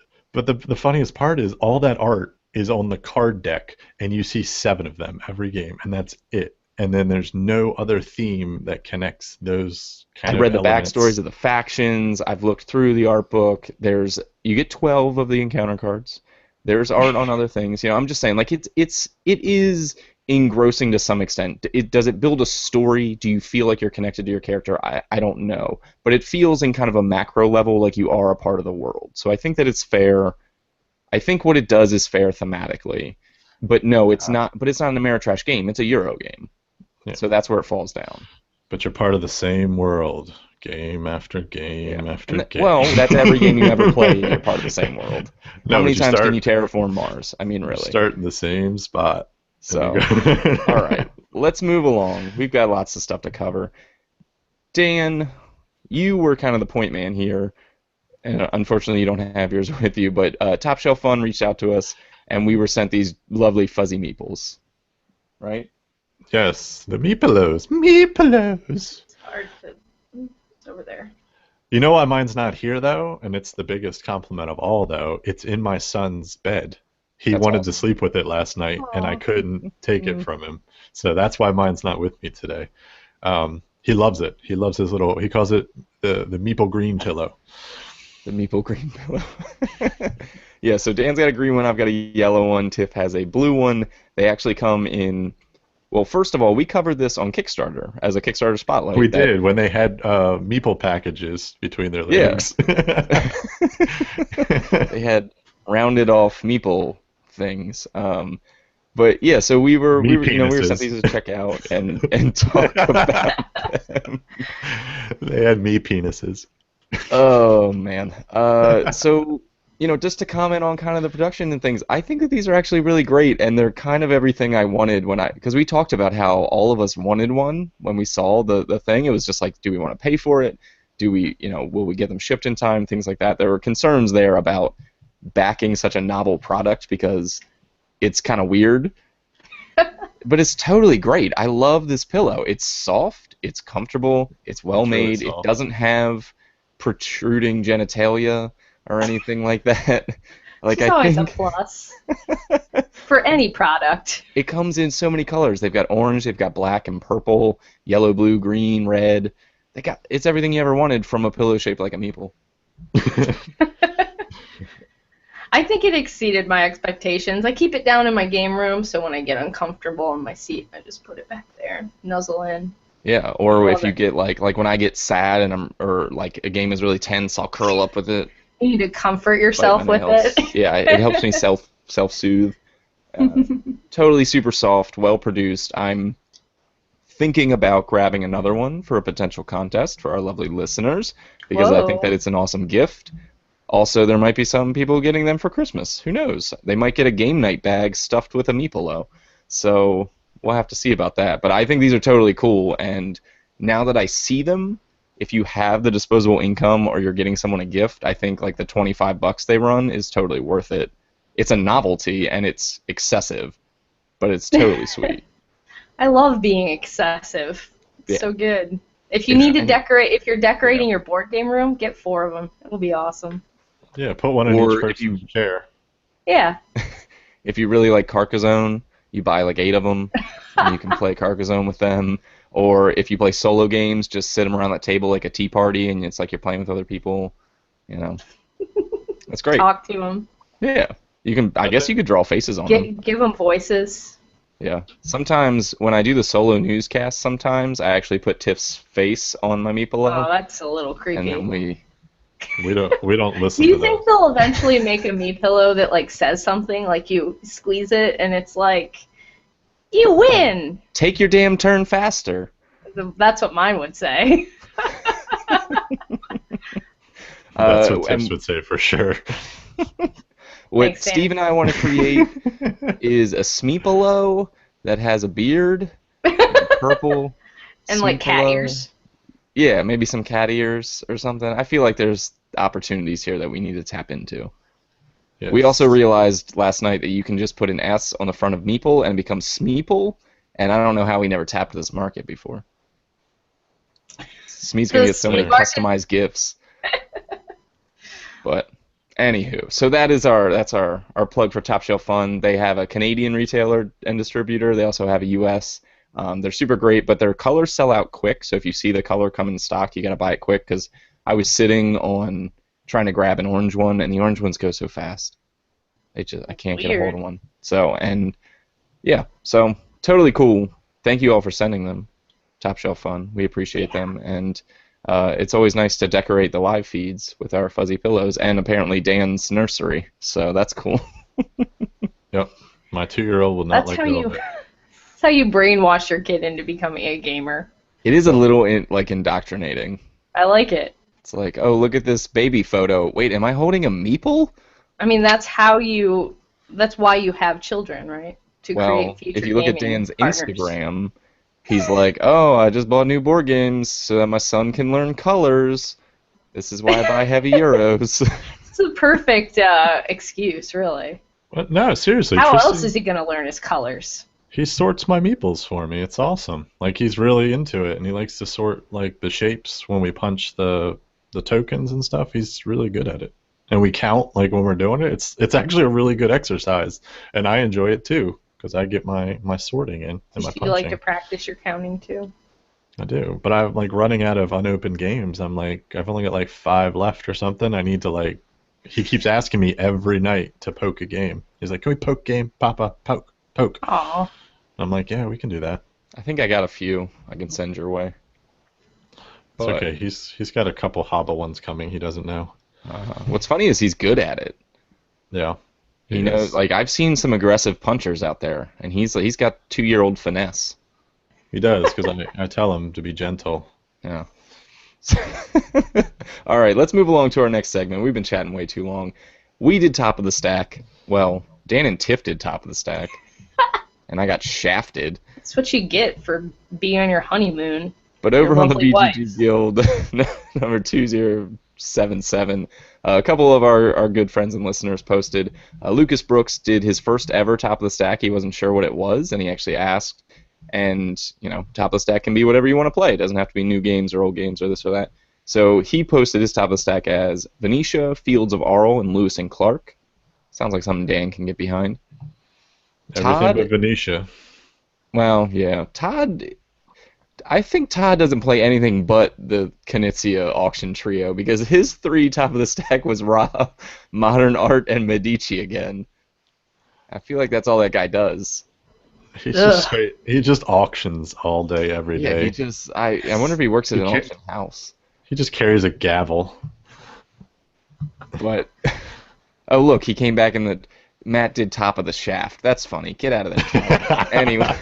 the funniest part is all that art is on the card deck, and you see 7 of them every game, and that's it. And then there's no other theme that connects those kind of elements. I've read the backstories of the factions. I've looked through the art book. You get 12 of the encounter cards. There's art on other things. I'm just saying, like, it is engrossing to some extent. Does it build a story? Do you feel like you're connected to your character? I don't know. But it feels in kind of a macro level like you are a part of the world. So I think that it's fair. I think what it does is fair thematically. But no, it's not. But it's not an Ameritrash game. It's a Euro game. Yeah. So that's where it falls down. But you're part of the same world. Game after game Yeah. after game. Well, that's every game you ever play. You're part of the same world. No, How but many you times start, can you terraform Mars? I mean, you really. start in the same spot. and So, you go- all right, let's move along. We've got lots of stuff to cover. Dan, you were kind of the point man here, and unfortunately you don't have yours with you, but Top Shelf Fun reached out to us, and we were sent these lovely fuzzy meeples, right? Yes, the Meepelos. Meepelos. It's hard to. It's over there. You know why mine's not here, though? And it's the biggest compliment of all, though. It's in my son's bed. He That's wanted to awesome. sleep with it last night, and I Aw. couldn't take it from him. So that's why mine's not with me today. He loves it. He loves his little, he calls it the Meeple Green pillow. The meeple green pillow. Yeah, so Dan's got a green one, I've got a yellow one, Tiff has a blue one. They actually come in. Well, first of all, we covered this on Kickstarter as a Kickstarter spotlight. We did, when they had Meeple packages between their Yeah. legs. They had rounded off meeple things. But yeah, so we were sent penises. these to check out and talk about them. They had me penises. Oh man. So just to comment on kind of the production and things, I think that these are actually really great, and they're kind of everything I wanted because we talked about how all of us wanted one when we saw the thing. It was just like, do we want to pay for it? Do we, will we get them shipped in time? Things like that. There were concerns there about backing such a novel product because it's kind of weird. But it's totally great. I love this pillow. It's soft, it's comfortable, it's well made. really It soft. doesn't have protruding genitalia or anything like that. Like It's I always think a plus for any product. it comes in so many colors. They've got orange, they've got black and purple, yellow, blue, green, red. It's everything you ever wanted from a pillow shaped like a meeple. I think it exceeded my expectations. I keep it down in my game room, so when I get uncomfortable in my seat, I just put it back there, nuzzle in. Yeah, or Love if you it. get like when I get sad or like a game is really tense, I'll curl up with it. You need to comfort bite yourself my with nails. it. Yeah, it helps me self-soothe. Totally super soft, well produced. I'm thinking about grabbing another one for a potential contest for our lovely listeners because I think Whoa. that it's an awesome gift. Also, there might be some people getting them for Christmas. Who knows? They might get a game night bag stuffed with a meepolo. So we'll have to see about that. But I think these are totally cool, and now that I see them, if you have the disposable income or you're getting someone a gift, I think like the $25 they run is totally worth it. It's a novelty and it's excessive, but it's totally sweet. I love being excessive. It's Yeah. so good. If you Yeah, need to and- decorate, if you're decorating your board game room, get 4 of them. It'll be awesome. Yeah, put one in Or each if you- person's chair. Yeah. If you really like Carcassonne, you buy like 8 of them, and you can play Carcassonne with them. Or if you play solo games, just sit them around that table like a tea party, and it's like you're playing with other people. That's great. Talk to them. Yeah, you can. I guess you could draw faces on them. Give them voices. Yeah. Sometimes when I do the solo newscast, sometimes I actually put Tiff's face on my meepolo, Oh, that's a little and creepy. then we. We don't listen Do you to think those. they'll eventually make a me pillow that like says something, like you squeeze it and it's like, you win? Take your damn turn faster. That's what mine would say. That's what and Tips would say for sure. what Thanks, Dan. Steve and I want to create is a Smeepolo that has a beard, purple, And like cat Smeepolo. ears. Yeah, maybe some cat ears or something. I feel like there's opportunities here that we need to tap into. Yes. We also realized last night that you can just put an S on the front of Meeple and it becomes Smeeple, and I don't know how we never tapped this market before. Smee's gonna The get so many Smee market? customized gifts. But anywho, so that's our plug for Top Shelf Fun. They have a Canadian retailer and distributor. They also have a U.S. They're super great, but their colors sell out quick. So if you see the color come in stock, you gotta buy it quick. Because I was sitting on trying to grab an orange one, and the orange ones go so fast. I can't get a hold of one. So so totally cool. Thank you all for sending them. Top Shelf Fun. We appreciate them, and it's always nice to decorate the live feeds with our fuzzy pillows, and apparently Dan's nursery. So that's cool. Yep. My 2-year-old will not That's let how go you. of it. That's how you brainwash your kid into becoming a gamer. It is a little like indoctrinating. I like it. It's like, oh, look at this baby photo. Wait, am I holding a meeple? I mean, that's why you have children, right? To Well, create future if you look at gaming Dan's partners. Instagram, he's like, oh, I just bought new board games so that my son can learn colors. This is why I buy heavy euros. It's a perfect excuse, really. What? No, seriously. How Tristan, else is he going to learn his colors? he sorts my meeples for me. It's awesome. Like, he's really into it, and he likes to sort like the shapes when we punch the tokens and stuff. He's really good at it. And we count like when we're doing it. It's actually a really good exercise, and I enjoy it too because I get my sorting in and my You punching. like to practice your counting, too? I do, but I'm like running out of unopened games. I'm like, I've only got like 5 left or something. I need to like. He keeps asking me every night to poke a game. He's like, "Can we poke game, Papa? Poke, poke." Aw. I'm like, "Yeah, we can do that." I think I got a few I can send your way. It's But, okay. He's got a couple hobble ones coming. He doesn't know. what's funny is he's good at it. Yeah. He He knows, is. like, I've seen some aggressive punchers out there, and he's got 2-year-old finesse. He does because I tell him to be gentle. Yeah. All right, let's move along to our next segment. We've been chatting way too long. We did top of the stack. Well, Dan and Tiff did top of the stack, and I got shafted. That's what you get for being on your honeymoon. But over Your on the lovely BGG wife. Guild, number 2077, a couple of our good friends and listeners posted. Lucas Brooks did his first ever top of the stack. He wasn't sure what it was, and he actually asked. And, top of the stack can be whatever you want to play. It doesn't have to be new games or old games or this or that. So he posted his top of the stack as Venetia, Fields of Arl, and Lewis and Clark. Sounds like something Dan can get behind. Everything Todd? but Venetia. Well, yeah. I think Todd doesn't play anything but the Knizia auction trio because his 3 top of the stack was Ra, Modern Art, and Medici again. I feel like that's all that guy does. He just auctions all day, every Yeah, day. he just I wonder if he works at an He ca- auction house. He just carries a gavel. But oh look, he came back and Matt did top of the shaft. That's funny. Get out of there. Todd. Anyway.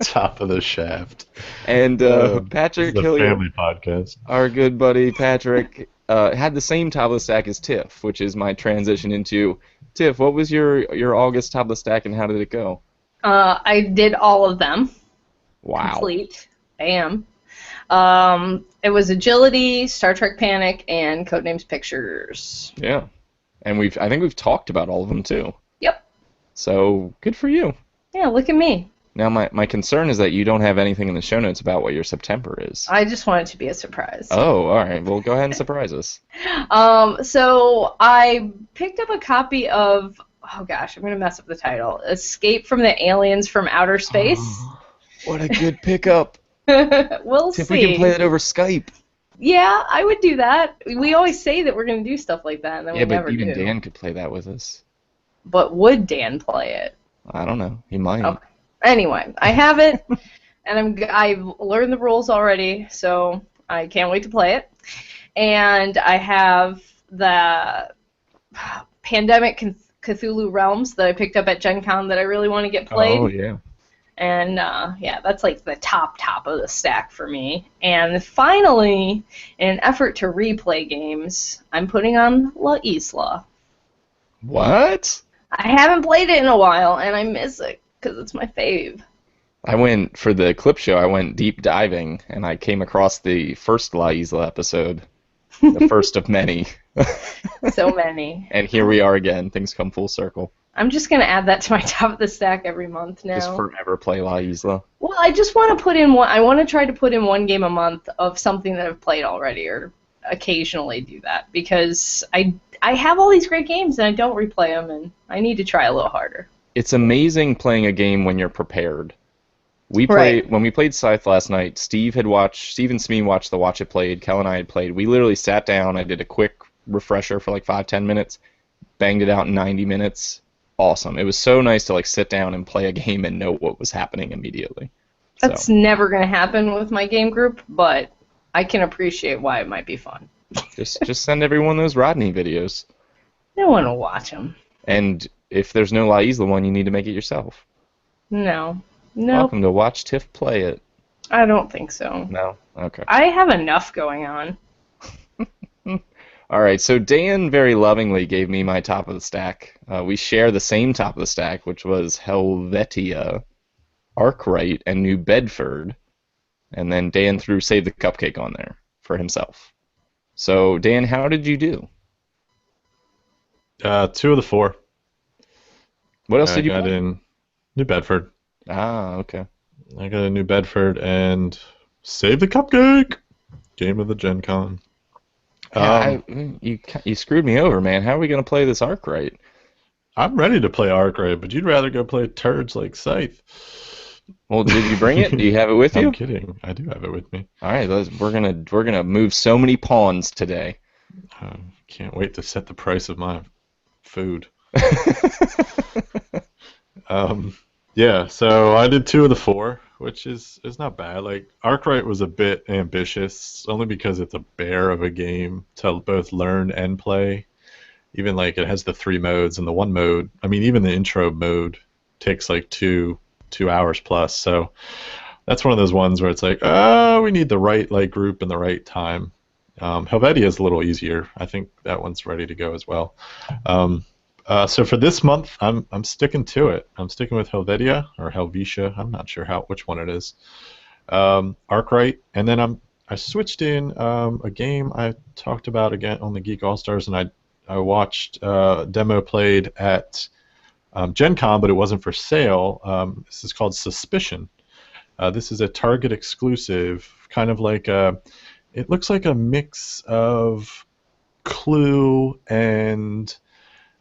Top of the shaft. And Patrick This is a Hilliard, family podcast. our good buddy Patrick, had the same top of the stack as Tiff, which is my transition into Tiff. What was your August top of the stack, and how did it go? I did all of them. Wow. Complete. I am. It was Agility, Star Trek Panic, and Codenames Pictures. Yeah, and I think we've talked about all of them too. Yep. So good for you. Yeah, look at me. Now my concern is that you don't have anything in the show notes about what your September is. I just want it to be a surprise. Oh, all right. Well, go ahead and surprise us. So I picked up a copy of, oh gosh, I'm going to mess up the title, Escape from the Aliens from Outer Space. What a good pickup. We'll Tiff, see. we can play that over Skype. Yeah, I would do that. We always say that we're going to do stuff like that, and then Yeah, we but never even do. Dan could play that with us. But would Dan play it? I don't know. He might. Okay. Anyway, I have it, and I've learned the rules already, so I can't wait to play it. And I have the Pandemic Cthulhu Realms that I picked up at Gen Con that I really want to get played. Oh, yeah. And yeah, that's like the top of the stack for me. And finally, in an effort to replay games, I'm putting on La Isla. What? I haven't played it in a while, and I miss it because it's my fave. I went, for the clip show, I went deep diving, and I came across the first La Isla episode. The first of many. So many. And here we are again. Things come full circle. I'm just going to add that to my top of the stack every month now. Just forever play La Isla. Well, I just want to put in one. I want to try to put in one game a month of something that I've played already, or occasionally do that, because I have all these great games and I don't replay them, and I need to try a little harder. It's amazing playing a game when you're prepared. Right. When we played Scythe last night, Steve and Smee watched the Watch It Played, Kel and I had played. We literally sat down, I did a quick refresher for like 5-10 minutes, banged it out in 90 minutes. Awesome. It was so nice to like sit down and play a game and know what was happening immediately. That's never going to happen with my game group, but I can appreciate why it might be fun. Just send everyone those Rodney videos. No one will watch them. And if there's no La Isla one, you need to make it yourself. No. Welcome to Watch Tiff Play It. I don't think so. No? Okay. I have enough going on. All right, so Dan very lovingly gave me my top of the stack. We share the same top of the stack, which was Helvetia, Arkwright, and New Bedford. And then Dan threw Save the Cupcake on there for himself. So, Dan, how did you do? 2 of the 4. What else I did you got play? in New Bedford. Ah, okay. I got a New Bedford and Save the Cupcake! Game of the Gen Con. Yeah, you screwed me over, man. How are we going to play this Arkwright? I'm ready to play Arkwright, but you'd rather go play turds like Scythe. Well, did you bring it? Do you have it with you? I'm kidding. I do have it with me. All right, we're gonna move so many pawns today. Can't wait to set the price of my food. Yeah, so I did 2 of the 4, which is not bad. Like, Arkwright was a bit ambitious, only because it's a bear of a game to both learn and play. Even like it has the 3 modes, and the 1 mode, I mean, even the intro mode takes like 2 hours plus. So that's one of those ones where it's like, we need the right like group and the right time. Helvetia is a little easier. I think that one's ready to go as well. So for this month, I'm sticking to it. I'm sticking with Helvetia or Helvetia. I'm not sure which one it is. Arkwright, and then I switched in a game I talked about again on the Geek All Stars, and I watched demo played at Gen Con, but it wasn't for sale. This is called Suspicion. This is a Target exclusive, kind of like it looks like a mix of Clue and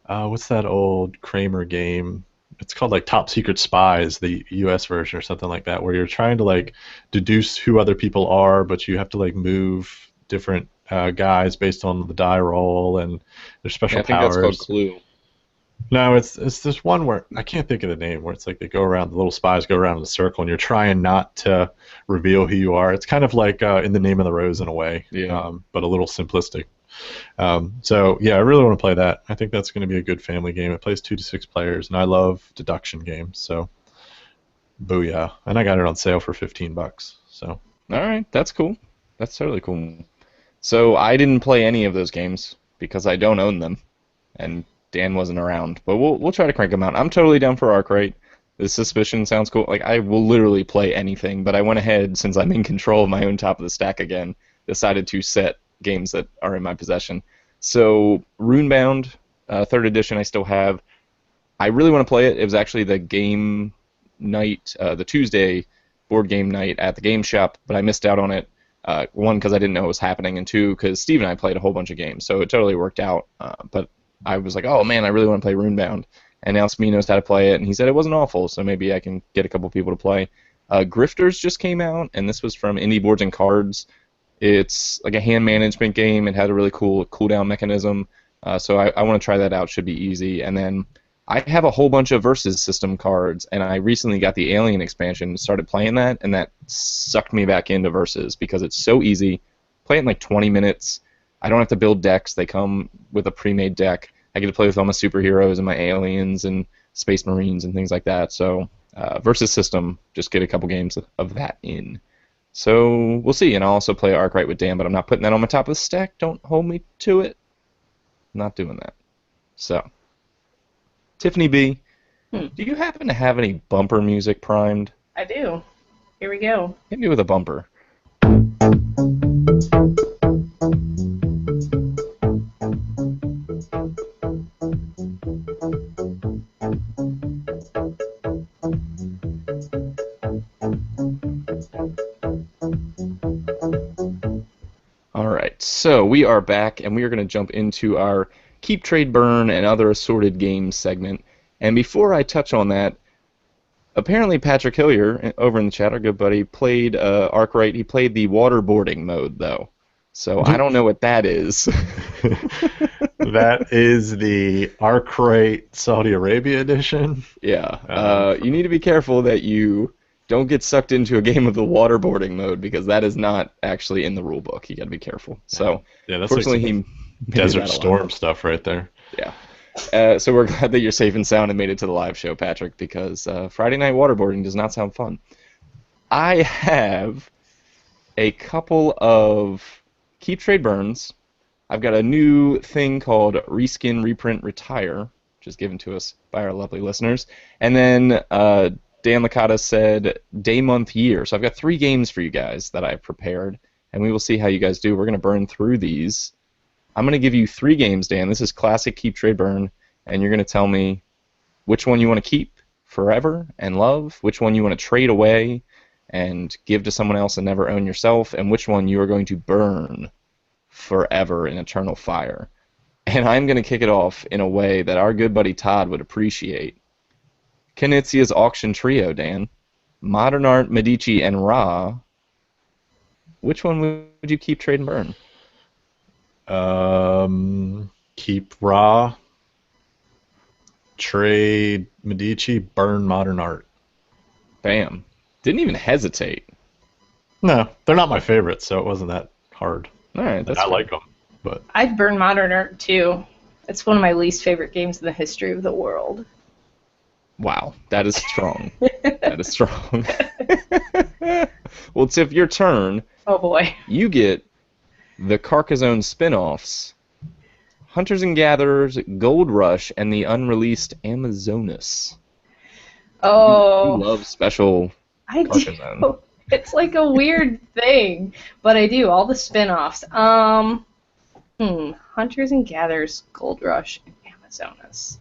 what's that old Kramer game? It's called like Top Secret Spies, the US version or something like that, where you're trying to like deduce who other people are, but you have to like move different guys based on the die roll and their special powers. I think that's called Clue. No, it's this one where I can't think of the name, where it's like they go around, the little spies go around in a circle, and you're trying not to reveal who you are. It's kind of like In the Name of the Rose in a way, but a little simplistic. So yeah, I really want to play that. I think that's going to be a good family game. It plays 2 to 6 players, and I love deduction games, so booyah! And I got it on sale for $15. So all right, that's cool. That's totally cool. So I didn't play any of those games because I don't own them, and Dan wasn't around, but we'll try to crank them out. I'm totally down for Arkwright. The Suspicion sounds cool. Like, I will literally play anything, but I went ahead, since I'm in control of my own top of the stack again, decided to set games that are in my possession. So Runebound, 3rd edition, I still have. I really want to play it. It was actually the game night, the Tuesday board game night at the game shop, but I missed out on it. 1, because I didn't know it was happening, and 2, because Steve and I played a whole bunch of games, so it totally worked out. But I was like, oh man, I really want to play Runebound. And now Smee knows how to play it, and he said it wasn't awful, so maybe I can get a couple people to play. Grifters just came out, and this was from Indie Boards and Cards. It's like a hand management game. It had a really cool cooldown mechanism, so I want to try that out. Should be easy. And then I have a whole bunch of Versus system cards, and I recently got the Alien expansion and started playing that, and that sucked me back into Versus because it's so easy. Play it in like 20 minutes. I don't have to build decks. They come with a pre-made deck. I get to play with all my superheroes and my aliens and space marines and things like that. So Versus system, just get a couple games of that in. So we'll see. And I'll also play Arkwright with Dan, but I'm not putting that on my top of the stack. Don't hold me to it. I'm not doing that. So, Tiffany B, do you happen to have any bumper music primed? I do. Here we go. Hit me with a bumper. Alright, so we are back, and we are going to jump into our Keep, Trade, Burn, and Other Assorted Games segment. And before I touch on that, apparently Patrick Hillier, over in the chat, our good buddy, played Arkwright. He played the waterboarding mode, though. So I don't know what that is. That is the Arkwright Saudi Arabia edition. Yeah. You need to be careful that you don't get sucked into a game of the waterboarding mode, because that is not actually in the rule book. You got to be careful. So, yeah, that's fortunately, like he Desert Storm stuff right there. Yeah. So we're glad that you're safe and sound and made it to the live show, Patrick, because Friday night waterboarding does not sound fun. I have a couple of Keep Trade Burns. I've got a new thing called Reskin, Reprint, Retire, which is given to us by our lovely listeners. And then Dan Licata said Day, Month, Year. So I've got 3 games for you guys that I've prepared, and we will see how you guys do. We're going to burn through these. I'm going to give you 3 games, Dan. This is classic Keep Trade Burn, and you're going to tell me which one you want to keep forever and love, which one you want to trade away and give to someone else and never own yourself, and which one you are going to burn forever in eternal fire. And I'm going to kick it off in a way that our good buddy Todd would appreciate. Knizia's Auction Trio, Dan. Modern Art, Medici, and Ra. Which one would you keep, trade, and burn? Keep Ra, trade Medici, burn Modern Art. Bam. Didn't even hesitate. No, they're not my favorites, so it wasn't that hard. All right, that's I fair. like them, but I'd burn Modern Art too. It's one of my least favorite games in the history of the world. Wow, that is strong. That is strong. Well, Tiff, your turn. Oh boy. You get the Carcassonne spin-offs, Hunters and Gatherers, Gold Rush, and the unreleased Amazonas. Oh. You love special I Carcassonne. do. It's like a weird thing, but I do. All the spin-offs. Hunters and Gatherers, Gold Rush, and Amazonas.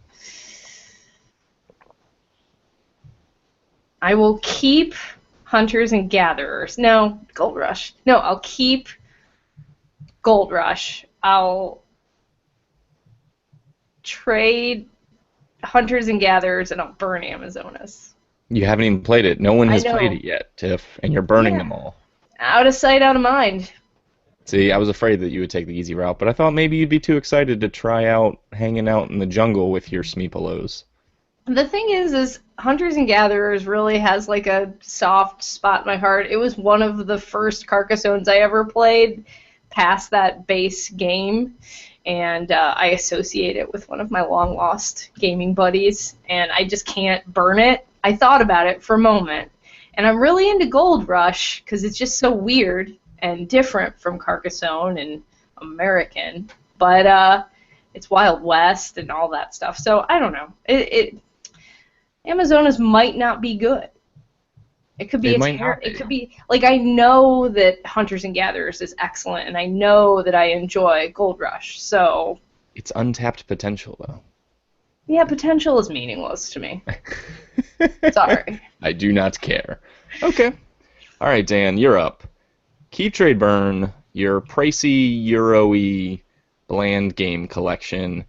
I will keep Hunters and Gatherers. No, Gold Rush. No, I'll keep Gold Rush. I'll trade Hunters and Gatherers, and I'll burn Amazonas. You haven't even played it. No one has I know. played it yet, Tiff, and you're burning Yeah. them all. Out of sight, out of mind. See, I was afraid that you would take the easy route, but I thought maybe you'd be too excited to try out hanging out in the jungle with your Smeepalos. The thing is Hunters and Gatherers really has like a soft spot in my heart. It was one of the first Carcassones I ever played past that base game, and I associate it with one of my long-lost gaming buddies, and I just can't burn it. I thought about it for a moment, and I'm really into Gold Rush because it's just so weird and different from Carcassonne and American, but it's Wild West and all that stuff. So I don't know. Amazonas might not be good. It could be it could be like, I know that Hunters and Gatherers is excellent, and I know that I enjoy Gold Rush. So It's untapped potential, though. yeah, potential is meaningless to me. Sorry. I do not care. Okay. All right, Dan, you're up. Keep, trade, burn your pricey, Euro-y, bland game collection,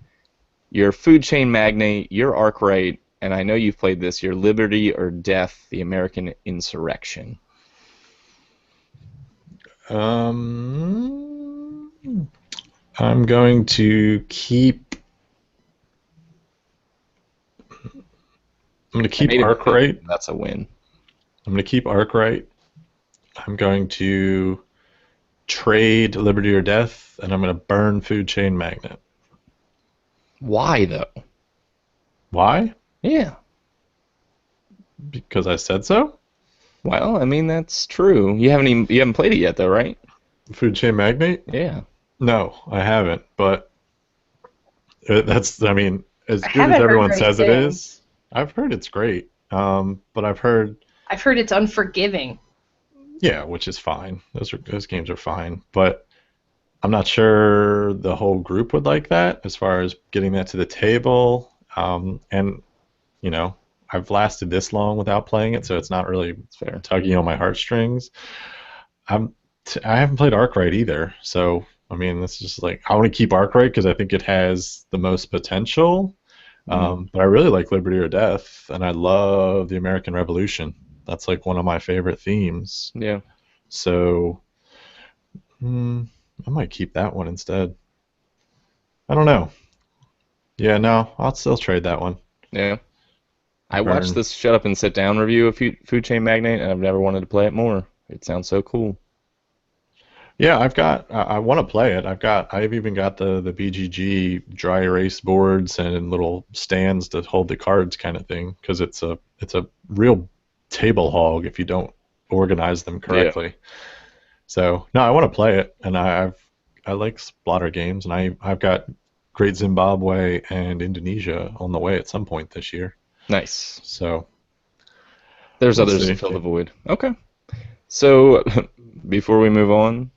your Food Chain Magnate, your Arkwright, and I know you've played this, your Liberty or Death, the American Insurrection. I'm going to keep. I'm going to keep Arkwright. That's a win. I'm going to keep Arkwright. I'm going to trade Liberty or Death, and I'm going to burn Food Chain Magnet. Why, though? Why? Yeah. Because I said so? Well, I mean, that's true. You haven't played it yet, though, right? Food Chain Magnate? Yeah. No, I haven't, but that's, I mean, as I good as haven't everyone heard says great it things. is, I've heard it's great. But I've heard, it's unforgiving. yeah, which is fine. Those games are fine, but I'm not sure the whole group would like that as far as getting that to the table. And, you know, I've lasted this long without playing it, so it's not really Fair. tugging on my heartstrings. I haven't played Arkwright either, so I mean, it's just like, I want to keep Arkwright because I think it has the most potential. But I really like Liberty or Death, and I love the American Revolution. That's like one of my favorite themes. Yeah. So I might keep that one instead. I don't know. Yeah, no, I'll still trade that one. Yeah. I watched this Shut Up and Sit Down review of Food Chain Magnate, and I've never wanted to play it more. It sounds so cool. Yeah, I want to play it. I've even got the BGG dry erase boards and little stands to hold the cards kind of thing, because it's a real table hog if you don't organize them correctly. So no, I want to play it, and I like splatter games, and I've got Great Zimbabwe and Indonesia on the way at some point this year. Nice. So There's we'll others see. to fill the void. Okay. So before we move on,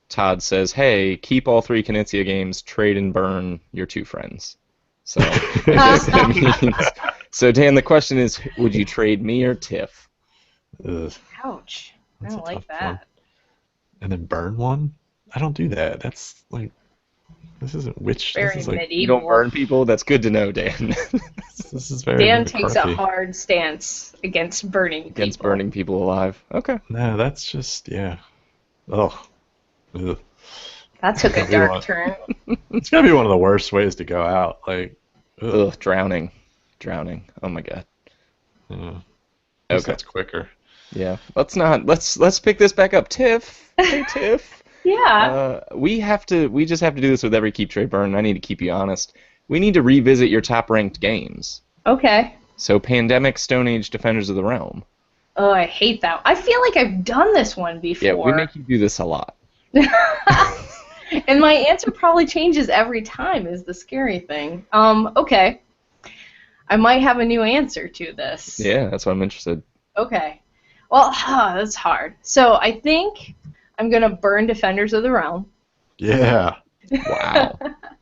Todd says, "Hey, keep all 3 Knizia games, trade and burn your 2 friends." So I guess that means. So Dan, the question is, would you trade me or Tiff? Ugh, Ouch. I that's don't a like tough that. one. And then burn one? I don't do that. That's like, this isn't witch. Very This is like, medieval. You don't burn people? That's good to know, Dan. this is very Dan takes a McCarthy. hard stance against burning people. Against burning people alive. Okay. No, that's just, yeah. Oh. Ugh. That took a Gotta be dark one- turn. It's gotta be one of the worst ways to go out. Like, ugh. Ugh, drowning. Drowning. Oh my god. Yeah. At least Okay. that's quicker. Yeah. Let's pick this back up. Tiff. Hey Tiff. Yeah. We just have to do this with every Keep Trade Burn. I need to keep you honest. We need to revisit your top ranked games. Okay. So Pandemic, Stone Age, Defenders of the Realm. Oh, I hate that. I feel like I've done this one before. Yeah, we make you do this a lot. And my answer probably changes every time is the scary thing. Okay. I might have a new answer to this. Yeah, that's why I'm interested. Okay. Well, that's hard. So I think I'm going to burn Defenders of the Realm. Yeah. Wow.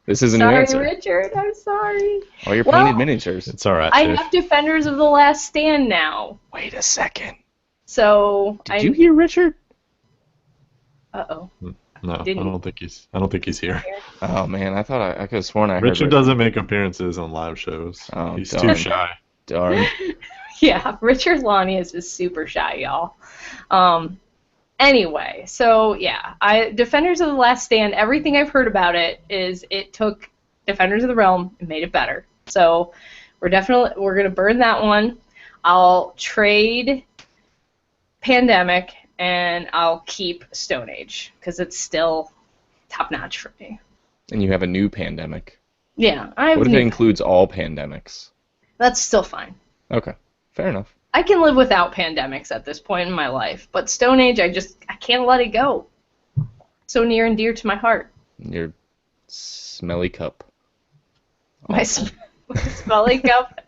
This is a new Sorry, answer. Richard. I'm sorry. All your Well, painted miniatures. It's alright, I Tiff. have Defenders of the Last Stand now. Wait a second. So Did you hear Richard? Uh-oh. No, I didn't- don't think he's here. Oh man, I thought I could have sworn I heard Richard doesn't make appearances on live shows. Oh, He's darn. too shy. Darn. Yeah, Richard Lanius is super shy, y'all. Anyway, so yeah, Defenders of the Last Stand, everything I've heard about it is it took Defenders of the Realm and made it better. So we're gonna burn that one. I'll trade Pandemic and I'll keep Stone Age because it's still top notch for me. And you have a new pandemic. Yeah, I have What if it new- includes all pandemics? That's still fine. Okay, fair enough. I can live without pandemics at this point in my life, but Stone Age, I can't let it go. So near and dear to my heart. Your smelly cup. My smelly cup,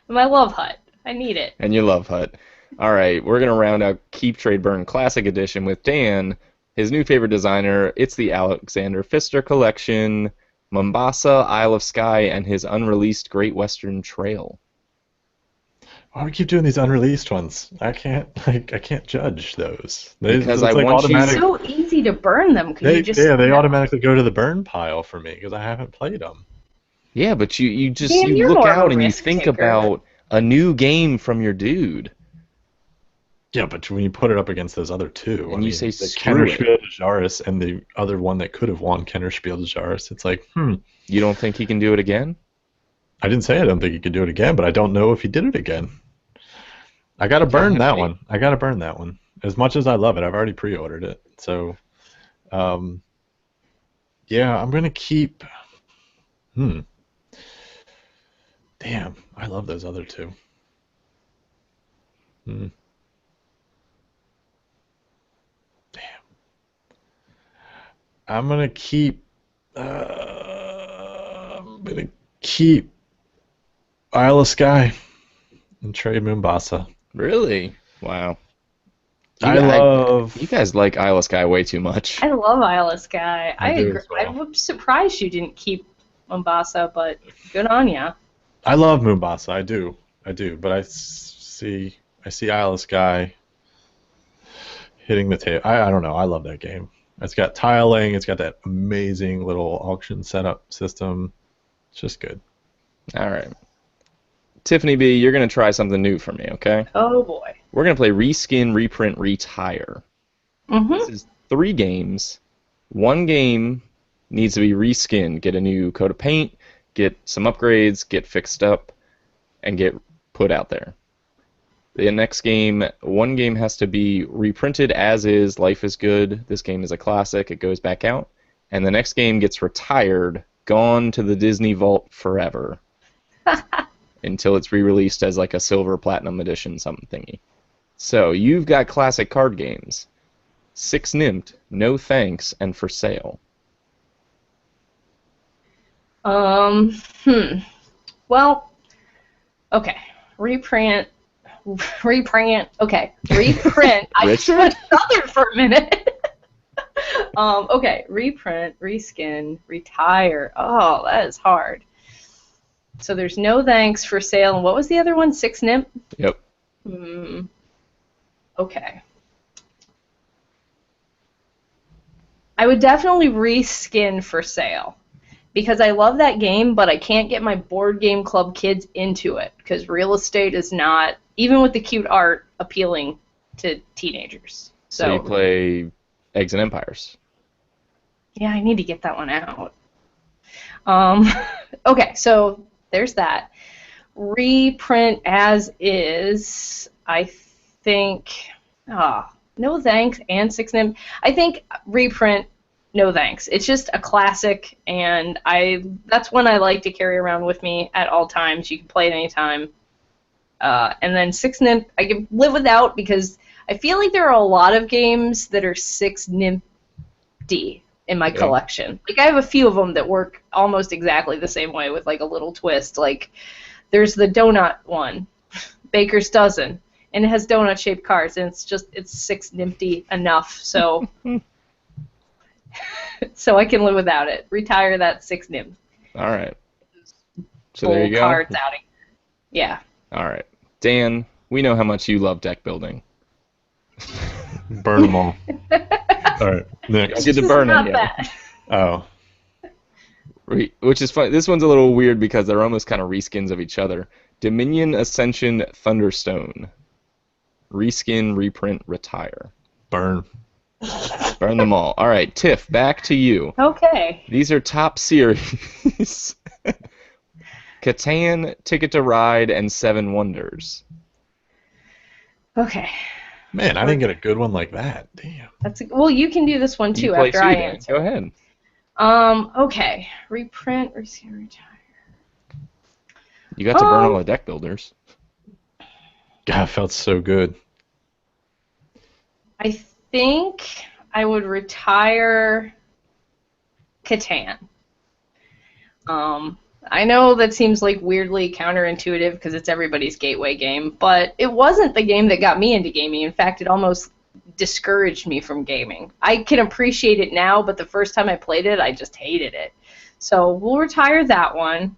and my love hut. I need it. And your love hut. All right, we're gonna round out Keep Trade Burn Classic Edition with Dan, his new favorite designer. It's the Alexander Pfister collection, Mombasa, Isle of Skye, and his unreleased Great Western Trail. Why do we keep doing these unreleased ones? I can't judge those. Because it's I like want you- It's automatic. so easy to burn them. 'Cause They, you just, they no. automatically go to the burn pile for me because I haven't played them. Yeah, but you just Dan, you you're look more of a out and you risk think taker. about a new game from your dude. Yeah, but when you put it up against those other two, And you say, the screw it. Kennerspiel de Jaris and the other one that could have won Kennerspiel de Jaris, it's like, You don't think he can do it again? I didn't say I don't think he could do it again, but I don't know if he did it again. I gotta burn that one. I gotta burn that one. As much as I love it, I've already pre-ordered it. So, yeah, I'm gonna keep. Damn, I love those other two. Damn. I'm gonna keep. I'm gonna keep Isle of Skye and trade Mombasa. Really? Wow. You I guys- love. You guys like Isle of Skye way too much. I love Isle of Skye. I do agree. as well. I'm surprised you didn't keep Mombasa, but good on ya. I love Mombasa. I do. But I see Isle of Skye hitting the table. I don't know. I love that game. It's got tiling. It's got that amazing little auction setup system. It's just good. All right. Tiffany B, you're going to try something new for me, okay? Oh boy. We're going to play Reskin, Reprint, Retire. Mm-hmm. This is 3 games. 1 game needs to be reskinned. Get a new coat of paint, get some upgrades, get fixed up, and get put out there. The next game, 1 game has to be reprinted as is, Life is Good. This game is a classic. It goes back out. And the next game gets retired, gone to the Disney Vault forever. Until it's re-released as like a silver platinum edition something thingy. So you've got classic card games. 6 Nymph, No Thanks, and For Sale. Well, okay. Reprint. Okay. Reprint. I Richard? went Southern for a minute. Okay. Reprint, reskin, retire. Oh, that is hard. So there's No Thanks, For Sale, and what was the other one? 6 Nymph? Yep. Okay. I would definitely reskin For Sale because I love that game, but I can't get my board game club kids into it because real estate is not, even with the cute art, appealing to teenagers. So you play Eggs and Empires. Yeah, I need to get that one out. Okay, so there's that. Reprint as is, I think, No Thanks and 6 Nymph. I think reprint, No Thanks. It's just a classic, and that's one I like to carry around with me at all times. You can play it anytime. And then 6 Nymph, I can live without because I feel like there are a lot of games that are 6 Nymph D in my collection. Like I have a few of them that work almost exactly the same way with like a little twist. Like there's the donut one, Baker's Dozen, and it has donut-shaped cards, and it's 6 Nymph D enough. So so I can live without it. Retire that 6 Nymph. All right. So there you go. Cards outing. Yeah. All right. Dan, we know how much you love deck building. Burn them all. All right, next. Don't get to burn not it bad. yet. Oh. Which is fun. This one's a little weird because they're almost kind of reskins of each other. Dominion Ascension Thunderstone. Reskin, reprint, retire. Burn. Burn them all. All right, Tiff, back to you. Okay. These are top series. Catan, Ticket to Ride, and 7 Wonders. Okay. Man, I didn't get a good one like that. Damn. Well, you can do this one too You play after too, I Dan. answer. Go ahead. Okay. Reprint, reskin, retire. You got to burn all the deck builders. God, it felt so good. I think I would retire Catan. I know that seems like weirdly counterintuitive because it's everybody's gateway game, but it wasn't the game that got me into gaming. In fact, it almost discouraged me from gaming. I can appreciate it now, but the first time I played it, I just hated it. So we'll retire that one.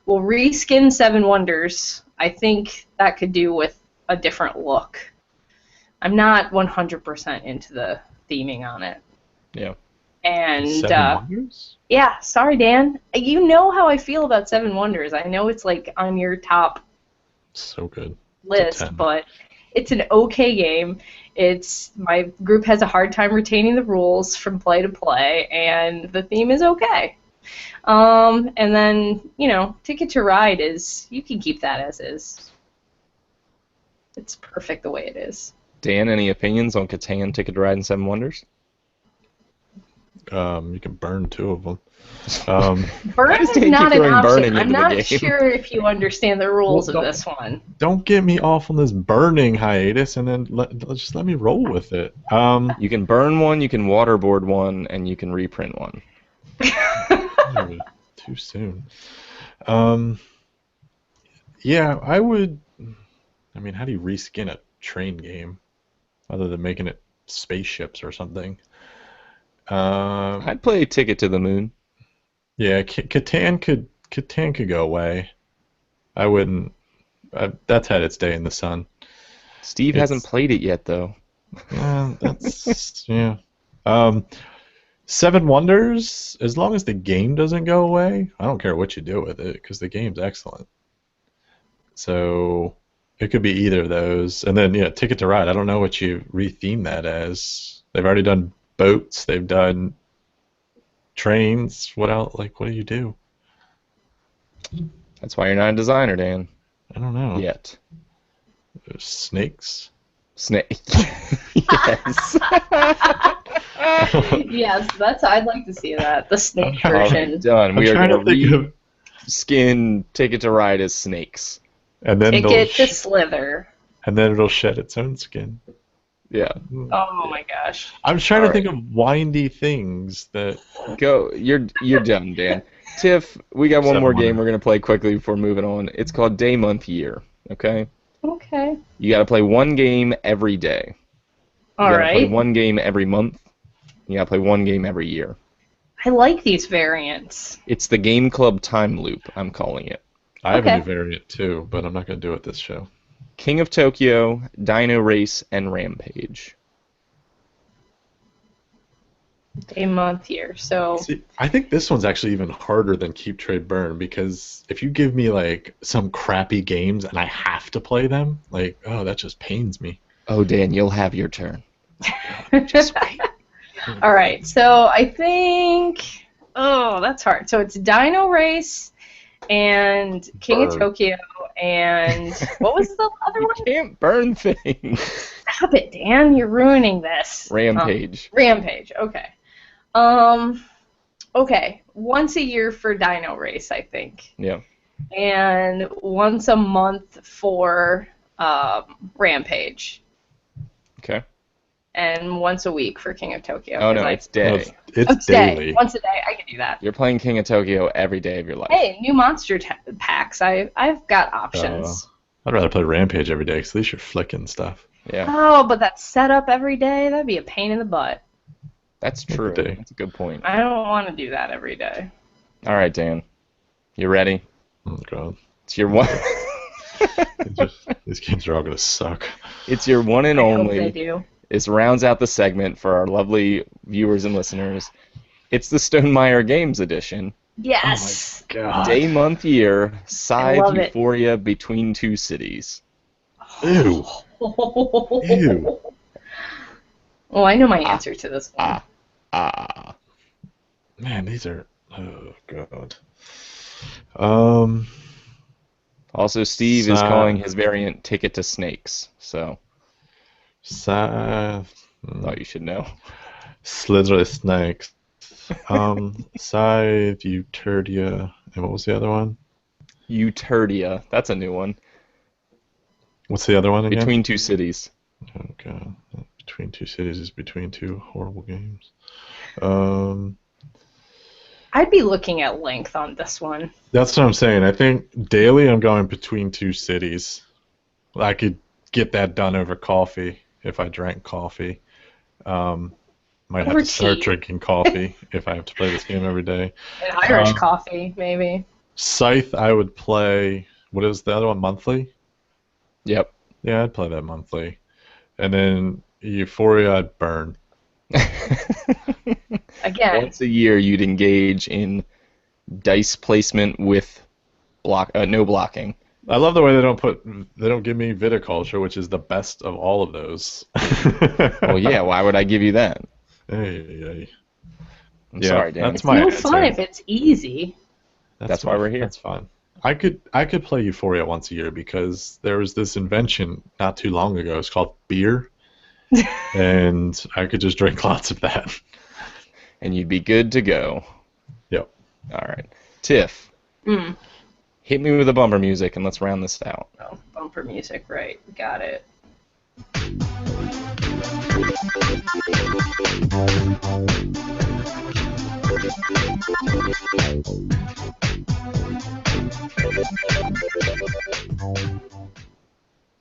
We'll reskin 7 Wonders. I think that could do with a different look. I'm not 100% into the theming on it. Yeah. And 7 Wonders? yeah, sorry, Dan. You know how I feel about 7 Wonders. I know it's like on your top So good. list, 10. but it's an okay game. My group has a hard time retaining the rules from play to play, and the theme is okay. And then, Ticket to Ride you can keep that as is. It's perfect the way it is. Dan, any opinions on Catan, Ticket to Ride, and 7 Wonders? You can burn 2 of them. Burn just is can't not keep an throwing option. burning I'm into the not game. sure if you understand the rules Well, of this one. Don't get me off on this burning hiatus, and then just let me roll with it. You can burn one, you can waterboard one, and you can reprint one. Too soon. Yeah, I would. I mean, how do you reskin a train game other than making it spaceships or something? I'd play Ticket to the Moon. Yeah, Catan could go away. I wouldn't. That's had its day in the sun. Steve hasn't played it yet, though. Yeah, that's yeah. 7 Wonders. As long as the game doesn't go away, I don't care what you do with it because the game's excellent. So it could be either of those, and then Ticket to Ride. I don't know what you retheme that as. They've already done boats. They've done trains. What else? Like, what do you do? That's why you're not a designer, Dan. I don't know. Yet. There's snakes. Snake. Yes. Yes, I'd like to see that. The snake All right, version. done. We are trying going to think of. to reskin Ticket to Ride as snakes. And then Ticket to Slither. and then it'll shed its own skin. Yeah. Oh my gosh. I'm trying All to think of windy things that. Go. You're done, Dan. Tiff, we got one more game we're gonna play quickly before moving on. It's called Day, Month, Year. Okay. Okay. You got to play one game every day. You All gotta play right. one game every month. You got to play one game every year. I like these variants. It's the Game Club time loop. I'm calling it. I have a Okay. new variant too, but I'm not gonna do it this show. King of Tokyo, Dino Race, and Rampage. Day, month, year. So See, I think this one's actually even harder than Keep Trade Burn because if you give me like some crappy games and I have to play them, like that just pains me. Oh, Dan, you'll have your turn. just wait. All right. So I think that's hard. So it's Dino Race and King of Burn. Tokyo and what was the other You one? can't burn things. Stop it, Dan. You're ruining this. Rampage. Rampage. Okay. Okay. Once a year for Dino Race, I think. Yeah. And once a month for Rampage. Okay. And once a week for King of Tokyo. Oh, no, 'cause it's day. It's day. daily. Once a day. I can do that. You're playing King of Tokyo every day of your life. Hey, new monster packs. I've got options. I'd rather play Rampage every day because at least you're flicking stuff. Yeah, Oh, but that setup every day, that'd be a pain in the butt. that's true. Every day. That's a good point. I don't want to do that every day. All right, Dan. You ready? Oh god, It's your one. these games are all gonna suck. It's your one and I hope they only. do. This rounds out the segment for our lovely viewers and listeners. It's the Stonemeyer Games edition. Yes. God. Day, month, year. I Side love it. Euphoria between two cities. Ew. Ew. Oh, I know my answer to this one. Ah. Man, these are. Oh god. Also, Steve is Side- calling his variant Ticket to Snakes. So, Scythe. thought you should know. Slithery snakes. Scythe, Euterdia, and what was the other one? Euterdia. That's a new one. What's the other one again? Between two cities. Oh god. Between two cities is between two horrible games. I'd be looking at length on this one. That's what I'm saying. I think daily I'm going between two cities. I could get that done over coffee if I drank coffee. Might have Over to start tea. drinking coffee if I have to play this game every day. An Irish coffee, maybe. Scythe, I would play. What is the other one? Monthly? Yep. Yeah, I'd play that monthly. And then Euphoria, I'd burn. Again. Once a year, you'd engage in dice placement with no blocking. I love the way they don't give me viticulture, which is the best of all of those. Well, yeah. Why would I give you that? Hey. I'm Yeah, sorry, Dan. that's It's my no answer. fun if it's easy. That's why we're here. That's fine. I could play Euphoria once a year because there was this invention not too long ago. It's called beer, and I could just drink lots of that. And you'd be good to go. Yep. All right. Tiff, hit me with the bumper music and let's round this out. Oh, bumper music, right. Got it.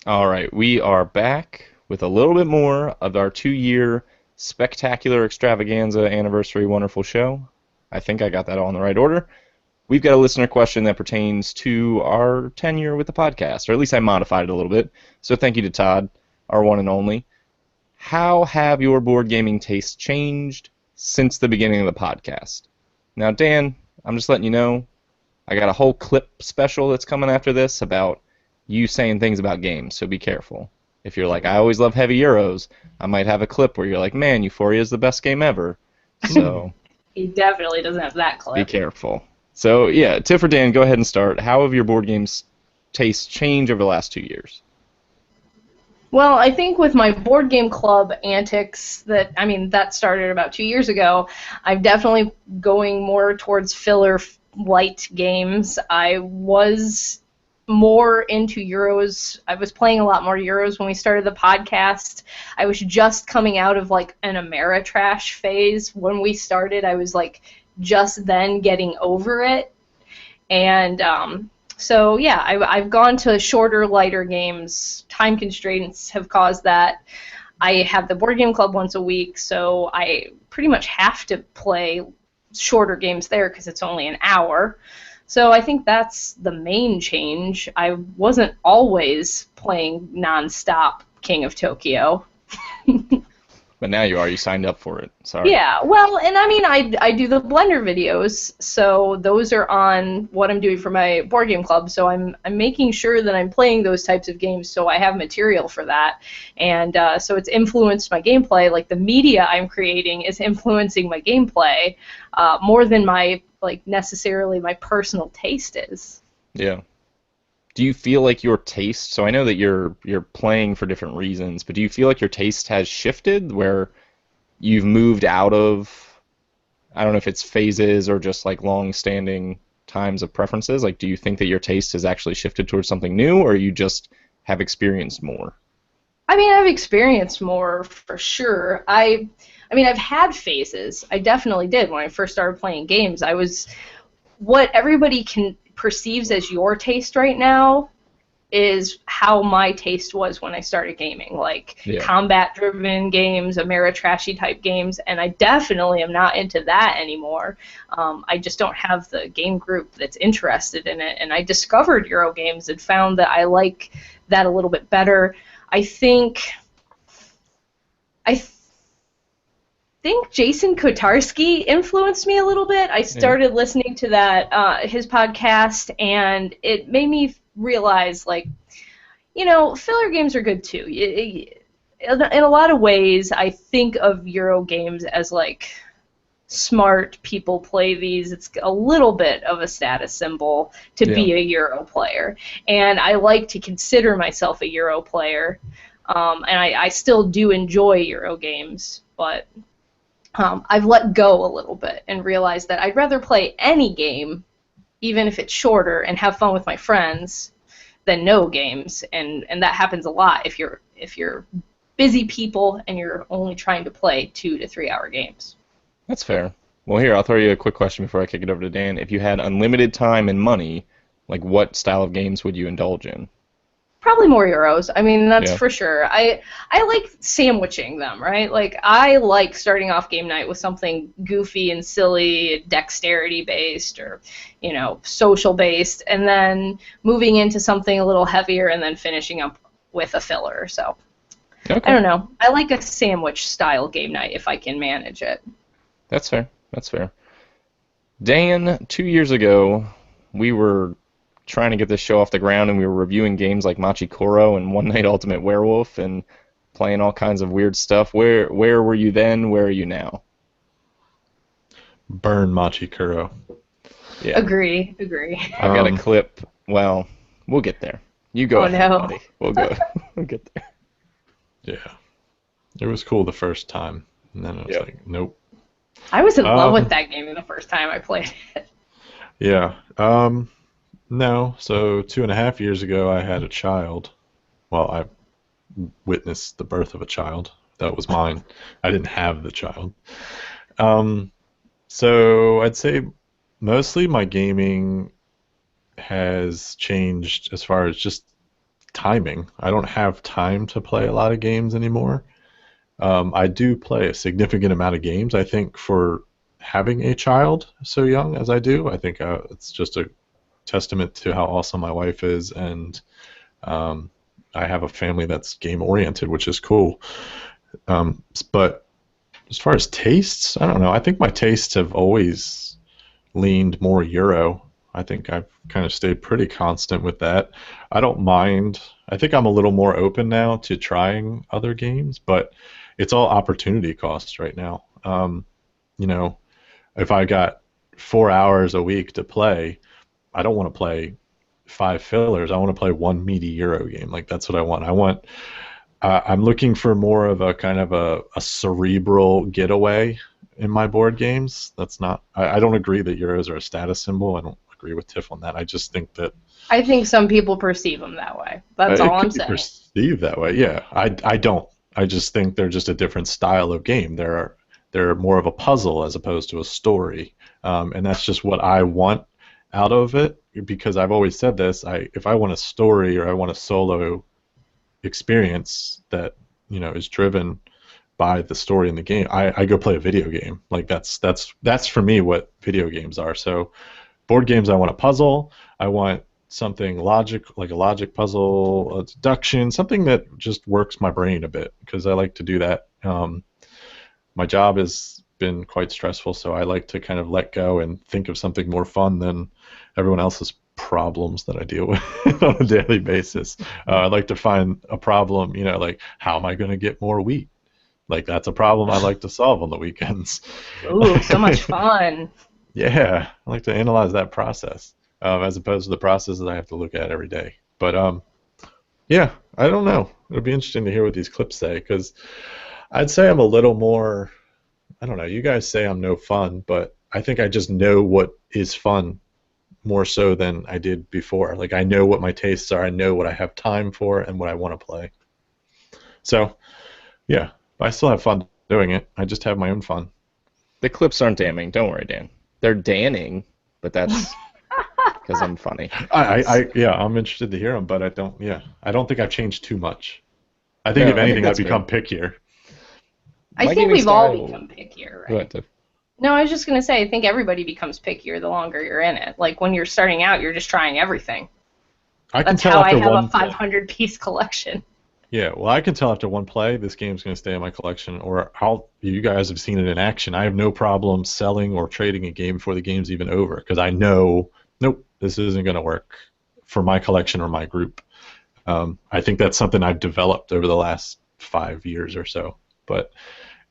All right. We are back with a little bit more of our 2-year spectacular extravaganza anniversary wonderful show. I think I got that all in the right order. We've got a listener question that pertains to our tenure with the podcast, or at least I modified it a little bit. So thank you to Todd, our one and only. How have your board gaming tastes changed since the beginning of the podcast? Now, Dan, I'm just letting you know, I got a whole clip special that's coming after this about you saying things about games, so be careful. If you're like, I always love heavy Euros, I might have a clip where you're like, man, Euphoria is the best game ever. So He definitely doesn't have that be clip. careful. So, yeah, Tiff or Dan, go ahead and start. How have your board games tastes changed over the last 2 years? Well, I think with my board game club antics that started about 2 years ago, I'm definitely going more towards filler light games. I was more into Euros. I was playing a lot more Euros when we started the podcast. I was just coming out of like an Ameritrash phase when we started. I was like just then getting over it. And so yeah, I've gone to shorter, lighter games. Time constraints have caused that. I have the board game club once a week, so I pretty much have to play shorter games there because it's only an hour. So I think that's the main change. I wasn't always playing nonstop King of Tokyo. But now you are. You signed up for it. Sorry. Yeah, well, and I mean, I do the Blender videos, so those are on what I'm doing for my board game club. So I'm making sure that I'm playing those types of games, so I have material for that, and so it's influenced my gameplay. Like the media I'm creating is influencing my gameplay more than my necessarily my personal taste is. Yeah. Do you feel like your taste, so I know that you're playing for different reasons, but do you feel like your taste has shifted where you've moved out of, I don't know if it's phases or just like long-standing times of preferences? Like, do you think that your taste has actually shifted towards something new, or you just have experienced more? I mean, I've experienced more for sure. I mean, I've had phases. I definitely did when I first started playing games. I was what everybody perceives as your taste right now is how my taste was when I started gaming, like combat-driven games, Ameritrashy type games, and I definitely am not into that anymore. I just don't have the game group that's interested in it, and I discovered Euro games and found that I like that a little bit better. I think Jason Kotarski influenced me a little bit. I started listening to that his podcast, and it made me realize, like, you know, filler games are good too. In a lot of ways, I think of Euro games as like smart people play these. It's a little bit of a status symbol to be a Euro player, and I like to consider myself a Euro player, and I still do enjoy Euro games, but I've let go a little bit and realized that I'd rather play any game, even if it's shorter, and have fun with my friends than no games, and that happens a lot if you're busy people and you're only trying to play 2 to 3 hour games. That's fair. Well, here, I'll throw you a quick question before I kick it over to Dan. If you had unlimited time and money, like, what style of games would you indulge in? Probably more Euros. I mean, that's for sure. I like sandwiching them, right? Like, I like starting off game night with something goofy and silly, dexterity-based or, you know, social-based, and then moving into something a little heavier and then finishing up with a filler. So, I don't know. I like a sandwich-style game night if I can manage it. That's fair. That's fair. Dan, 2 years ago, we were trying to get this show off the ground, and we were reviewing games like Machi Koro and One Night Ultimate Werewolf and playing all kinds of weird stuff. Where were you then? Where are you now? Burn Machi Koro. Yeah. Agree. I've got a clip. Well, we'll get there. You go ahead, buddy. We'll get there. Yeah. It was cool the first time, and then it was like, nope. I was in love with that game the first time I played it. Yeah. No. So 2.5 years ago, I had a child. Well, I witnessed the birth of a child. That was mine. I didn't have the child. So I'd say mostly my gaming has changed as far as just timing. I don't have time to play a lot of games anymore. I do play a significant amount of games. I think for having a child so young as I do, I think it's just a testament to how awesome my wife is, and I have a family that's game oriented, which is cool. But as far as tastes, I don't know. I think my tastes have always leaned more Euro. I think I've kind of stayed pretty constant with that. I don't mind. I think I'm a little more open now to trying other games, but it's all opportunity cost right now. You know, if I got 4 hours a week to play, I don't want to play 5 fillers. I want to play one meaty Euro game. Like, that's what I want. I'm looking for more of a kind of a cerebral getaway in my board games. That's not. I don't agree that Euros are a status symbol. I don't agree with Tiff on that. I just think that I think some people perceive them that way. That's all I'm saying. Perceived that way, yeah. I don't. I just think they're just a different style of game. They're more of a puzzle as opposed to a story, and that's just what I want out of it. Because I've always said this: if I want a story or I want a solo experience that is driven by the story in the game, I go play a video game. Like that's for me what video games are. So board games, I want a puzzle. I want something like a logic puzzle, a deduction, something that just works my brain a bit, because I like to do that. My job has been quite stressful, so I like to kind of let go and think of something more fun than everyone else's problems that I deal with on a daily basis. I like to find a problem, like how am I going to get more wheat? Like that's a problem I like to solve on the weekends. Ooh, so much fun. Yeah, I like to analyze that process. As opposed to the process that I have to look at every day. But yeah, I don't know. It'll be interesting to hear what these clips say, because I'd say I'm a little more, I don't know, you guys say I'm no fun, but I think I just know what is fun more so than I did before. Like I know what my tastes are, I know what I have time for and what I want to play. So yeah, I still have fun doing it. I just have my own fun. The clips aren't damning. Don't worry, Dan. They're danning, but that's because I'm funny. Yeah, I'm interested to hear them, but I don't think I've changed too much. I think if anything, I've become pickier. I think we've all become pickier, right? Go ahead, Tiff. No, I was just going to say, I think everybody becomes pickier the longer you're in it. Like when you're starting out, you're just trying everything. That's how I have a 500-piece collection. Yeah, well, I can tell after one play this game's going to stay in my collection, or you guys have seen it in action. I have no problem selling or trading a game before the game's even over, because I know, nope, this isn't going to work for my collection or my group. I think that's something I've developed over the last 5 years or so. But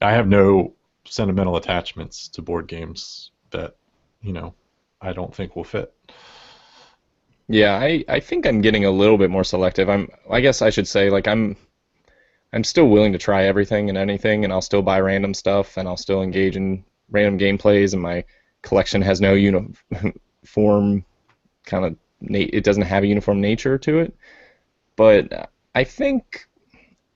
I have no sentimental attachments to board games that, I don't think will fit. Yeah, I think I'm getting a little bit more selective. I guess I should say, like, I'm still willing to try everything and anything, and I'll still buy random stuff, and I'll still engage in random gameplays, and my collection has no uniform kind of it doesn't have a uniform nature to it. But I think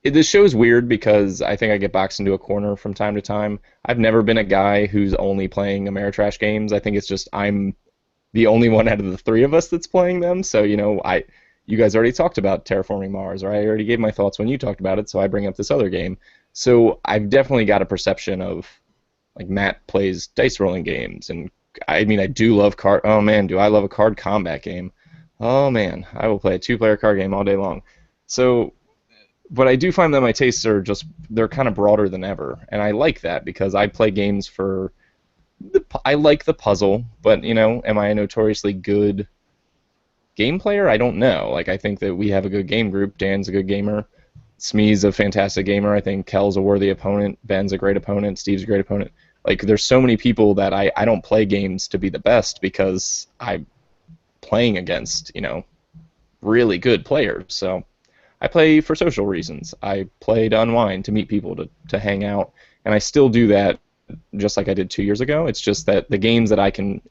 this show's weird because I think I get boxed into a corner from time to time. I've never been a guy who's only playing Ameritrash games. I think it's just I'm the only one out of the three of us that's playing them. So, you guys already talked about Terraforming Mars, or I already gave my thoughts when you talked about it, so I bring up this other game. So I've definitely got a perception of, like, Matt plays dice rolling games, and I mean, I do love oh man, do I love a card combat game. Oh man, I will play a 2-player card game all day long. So, but I do find that my tastes are they're kind of broader than ever, and I like that because I play games for I like the puzzle, but, am I a notoriously good game player? I don't know. Like, I think that we have a good game group. Dan's a good gamer. Smee's a fantastic gamer. I think Kel's a worthy opponent. Ben's a great opponent. Steve's a great opponent. Like, there's so many people that I don't play games to be the best because I'm playing against, really good players. So I play for social reasons. I play to unwind, to meet people, to hang out, and I still do that just like I did 2 years ago. It's just that the games that I can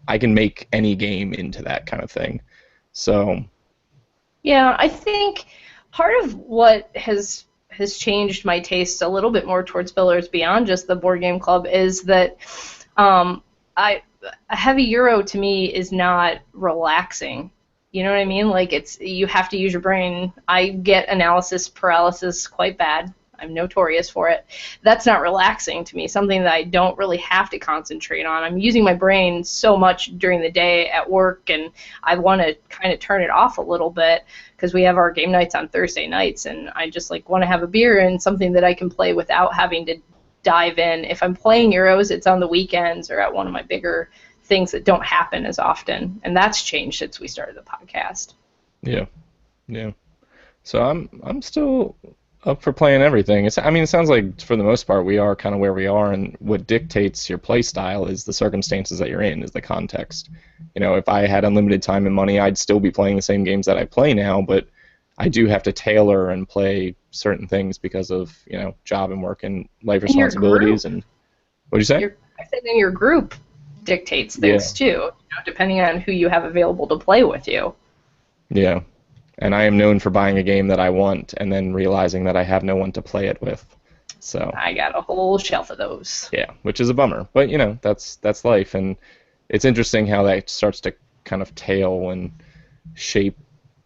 make any game into that kind of thing. So yeah, I think part of what has changed my taste a little bit more towards fillers beyond just the board game club is that a heavy Euro to me is not relaxing. You know what I mean? Like, you have to use your brain. I get analysis paralysis quite bad. I'm notorious for it. That's not relaxing to me, something that I don't really have to concentrate on. I'm using my brain so much during the day at work, and I want to kind of turn it off a little bit because we have our game nights on Thursday nights, and I just want to have a beer and something that I can play without having to dive in. If I'm playing Euros, it's on the weekends or at one of my bigger things that don't happen as often, and that's changed since we started the podcast. Yeah. So I'm still up for playing everything. It sounds like for the most part we are kind of where we are, and what dictates your play style is the circumstances that you're in, is the context. If I had unlimited time and money, I'd still be playing the same games that I play now, but I do have to tailor and play certain things because of, job and work and life responsibilities. And what'd you say? I said in your group dictates things too, depending on who you have available to play with you. Yeah. And I am known for buying a game that I want and then realizing that I have no one to play it with. So I got a whole shelf of those. yeah, which is a bummer. But that's life, and it's interesting how that starts to kind of tail and shape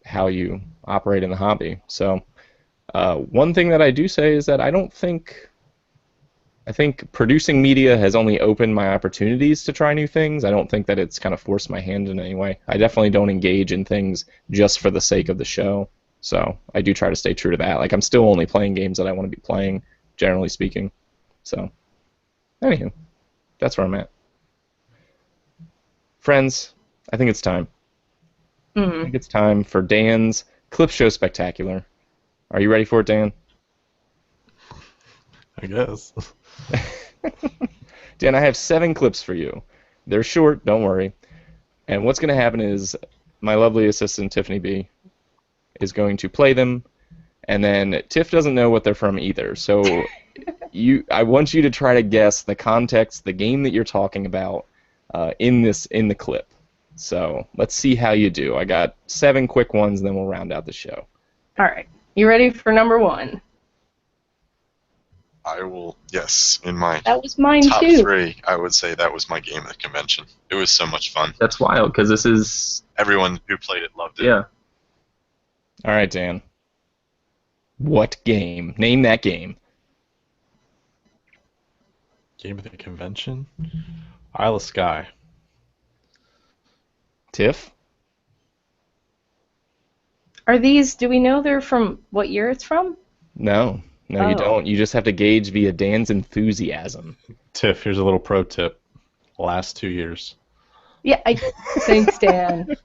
how you operate in the hobby. So one thing that I do say is that I think producing media has only opened my opportunities to try new things. I don't think that it's kind of forced my hand in any way. I definitely don't engage in things just for the sake of the show. So I do try to stay true to that. Like, I'm still only playing games that I want to be playing, generally speaking. So, anywho, that's where I'm at. Friends, I think it's time. I think it's time for Dan's Clip Show Spectacular. Are you ready for it, Dan? I guess. Dan, I have 7 clips for you. They're short, don't worry. And what's going to happen is my lovely assistant, Tiffany B, is going to play them, and then Tiff doesn't know what they're from either. So I want you to try to guess the context, the game that you're talking about in the clip. So let's see how you do. I got 7 quick ones, and then we'll round out the show. All right. You ready for number 1? I will, yes, in my That was mine top too. 3, I would say that was my game at the convention. It was so much fun. That's wild, because this is... Everyone who played it loved it. Yeah. All right, Dan. What game? Name that game. Game of the convention? Isle of Skye. Tiff? Are these, do we know they're from what year it's from? No. No, you Oh. don't. You just have to gauge via Dan's enthusiasm. Tiff, here's a little pro tip. Last 2 years. Yeah, thanks, Dan.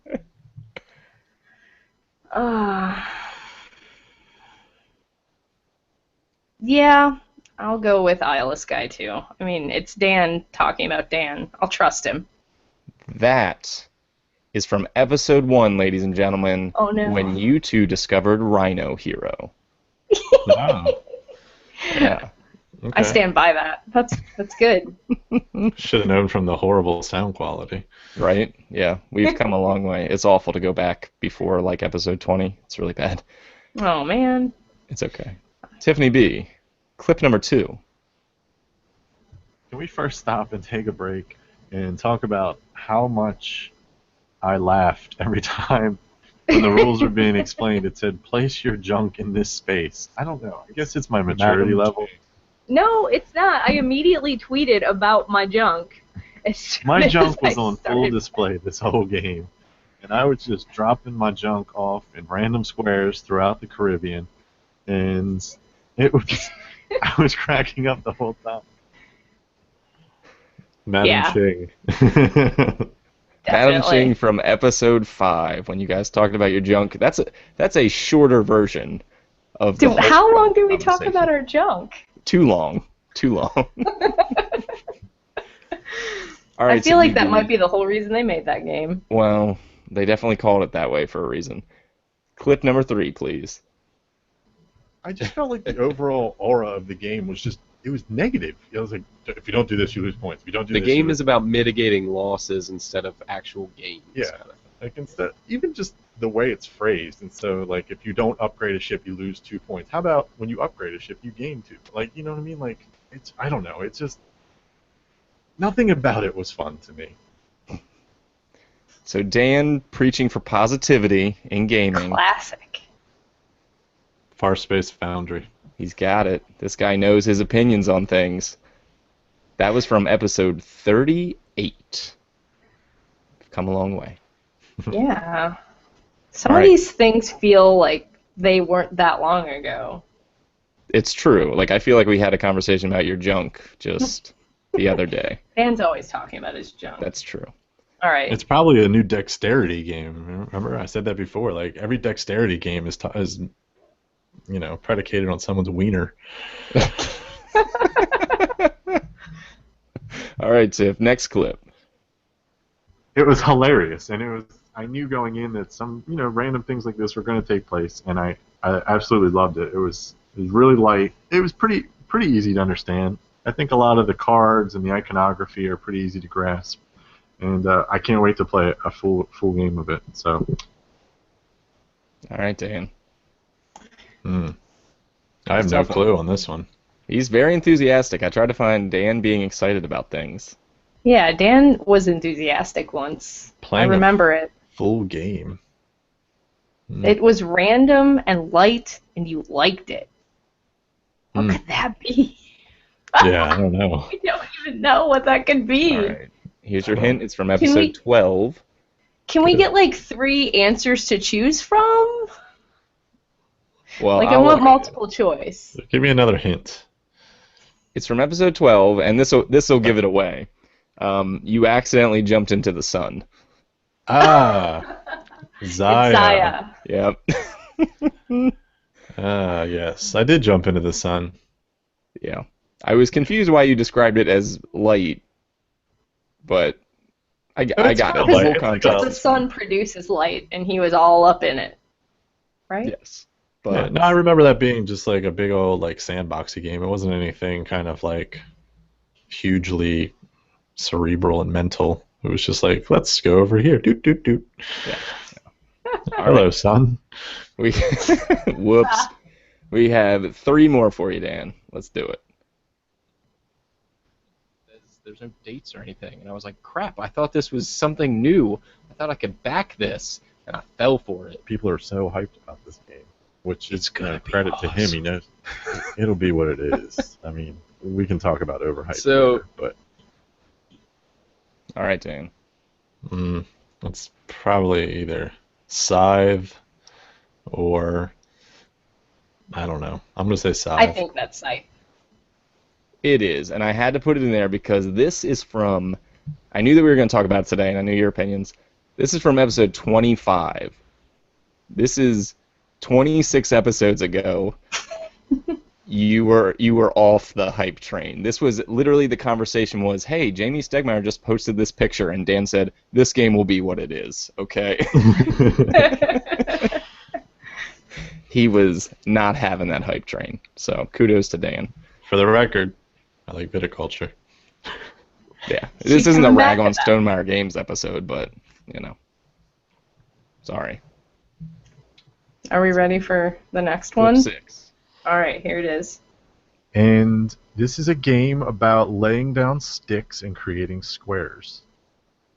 Yeah, I'll go with Isle of Skye too. I mean, it's Dan talking about Dan. I'll trust him. That is from episode 1, ladies and gentlemen, Oh no. when you two discovered Rhino Hero. Wow. Yeah. Okay. I stand by that. That's good. Should have known from the horrible sound quality. Right? Yeah. We've come a long way. It's awful to go back before, like, episode 20. It's really bad. Oh man. It's okay. Tiffany B, clip number 2. Can we first stop and take a break and talk about how much I laughed every time when the rules were being explained? It said, place your junk in this space. I don't know. I guess it's my maturity level. No, it's not. I immediately tweeted about my junk. As soon My as junk I was on full started- display this whole game. And I was just dropping my junk off in random squares throughout the Caribbean. And it was, I was cracking up the whole time. Madam Yeah. Ching. Madam Definitely. Ching from episode 5, when you guys talked about your junk. That's a shorter version of the Dude, whole how long did we talk conversation. about our junk? Too long. Too long. All right, I feel so like you that do- might be the whole reason they made that game. Well, they definitely called it that way for a reason. Clip number 3, please. I just felt like the overall aura of the game was just, it was negative. It was like, if you don't do this, you lose points. If you don't do The this, you game lose is about mitigating losses instead of actual gains. Yeah. kind of. Like instead, even just the way it's phrased, and so like if you don't upgrade a ship, you lose 2 points. How about when you upgrade a ship, you gain 2? Like, you know what I mean? Like, it's, I don't know. It's just nothing about it was fun to me. So Dan preaching for positivity in gaming. Classic. Farspace Foundry. He's got it. This guy knows his opinions on things. That was from episode 38. We've come a long way. Yeah. Some All of right. these things feel like they weren't that long ago. It's true. Like, I feel like we had a conversation about your junk just the other day. Dan's always talking about his junk. That's true. All right. It's probably a new dexterity game. Remember, I said that before. Like every dexterity game is predicated on someone's wiener. All right, Tiff. Next clip. It was hilarious, and it was. I knew going in that some random things like this were going to take place, and I absolutely loved it. It was really light. It was pretty easy to understand. I think a lot of the cards and the iconography are pretty easy to grasp, and I can't wait to play a full game of it. So All right, Dan. I have no clue on this one. He's very enthusiastic. I tried to find Dan being excited about things. Yeah, Dan was enthusiastic once. Playing I remember it. Full game. It was random and light, and you liked it. What could that be? Yeah, I don't know. I don't even know what that could be. All right. Here's your hint. It's from episode 12. Can we get like 3 answers to choose from? Well, Like I want multiple choice. Give me another hint. It's from episode 12, and this'll give it away. You accidentally jumped into the sun. Ah, Zaya. It's Zaya. Yep. Yes, I did jump into the sun. Yeah. I was confused why you described it as light, but I got it. kind of The light. whole It's context. The sun produces light, and he was all up in it. Right? Yes. But No, I remember that being just like a big old like sandboxy game. It wasn't anything kind of like hugely cerebral and mental. It was just like, let's go over here. Doot doot doot. Yeah. Hello, son. we whoops. We have 3 more for you, Dan. Let's do it. There's no dates or anything, and I was like, crap, I thought this was something new. I thought I could back this, and I fell for it. People are so hyped about this game, which is gonna be credit to him. He knows it'll be what it is. I mean, we can talk about overhyped So- later, but All right, Dan. It's probably either Scythe or I don't know. I'm gonna say Scythe. I think that's Sight. It is, and I had to put it in there because this is from. I knew that we were going to talk about it today, and I knew your opinions. This is from episode 25. This is 26 episodes ago. You were off the hype train. This was literally the conversation was, hey, Jamie Stegmaier just posted this picture, and Dan said, this game will be what it is, okay? He was not having that hype train, so kudos to Dan. For the record, I like viticulture. Yeah, this isn't a coming rag back on at that. Stonemaier Games episode, but, you know. Sorry. Are we ready for the next one? 6. All right, here it is. and this is a game about laying down sticks and creating squares.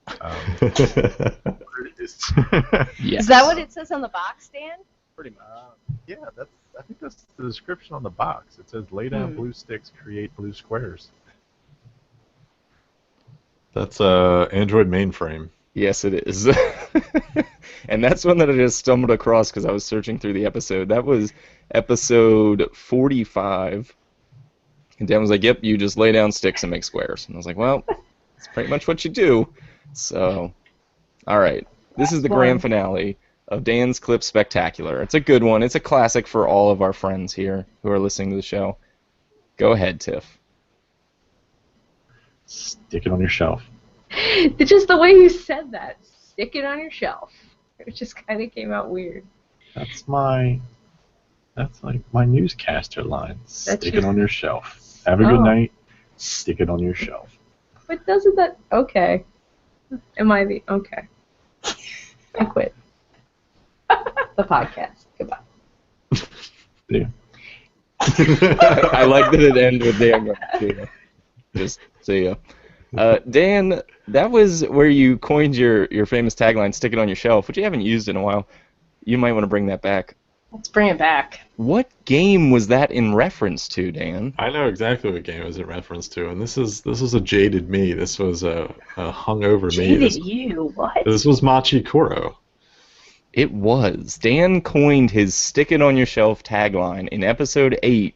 There it is. Yes. Is that what it says on the box, Dan? Pretty much. Yeah, I think that's the description on the box. It says lay down blue sticks, create blue squares. That's Android mainframe. Yes, it is. And that's one that I just stumbled across because I was searching through the episode. That was episode 45. And Dan was like, yep, you just lay down sticks and make squares. And I was like, well, that's pretty much what you do. So, all right. This is the grand finale of Dan's Clip Spectacular. It's a good one. It's a classic for all of our friends here who are listening to the show. Go ahead, Tiff. Stick it on your shelf. It's just the way you said that. Stick it on your shelf. It just kind of came out weird. That's like my newscaster line. Stick it on your shelf. Have a good night. Stick it on your shelf. But doesn't that... Okay. Am I the... Okay. I quit. The podcast. Goodbye. Yeah. I like that it ended with Dan going, see ya. Just see ya. Dan, that was where you coined your famous tagline, stick it on your shelf, which you haven't used in a while. You might want to bring that back. Let's bring it back. What game was that in reference to, Dan? I know exactly what game it was in reference to, and this was a jaded me. This was a hungover me. Jaded you? What? This was Machi Koro. It was. Dan coined his stick it on your shelf tagline in episode 8,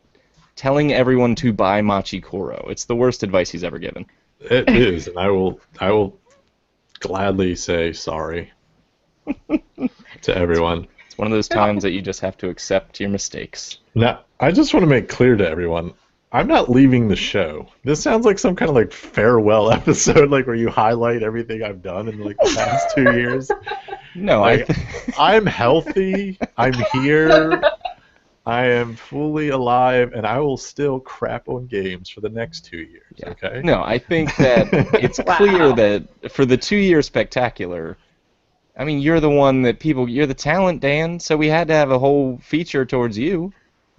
telling everyone to buy Machi Koro. It's the worst advice he's ever given. It is, and I will gladly say sorry to everyone. It's one of those times that you just have to accept your mistakes. Now, I just want to make clear to everyone, I'm not leaving the show. This sounds like some kind of like farewell episode, like where you highlight everything I've done in like the past 2 years. No, Like, I'm healthy. I'm here. I am fully alive, and I will still crap on games for the next 2 years. Yeah. Okay. No, I think that it's clear that for the 2-year spectacular, I mean, you're the one that people, you're the talent, Dan, so we had to have a whole feature towards you.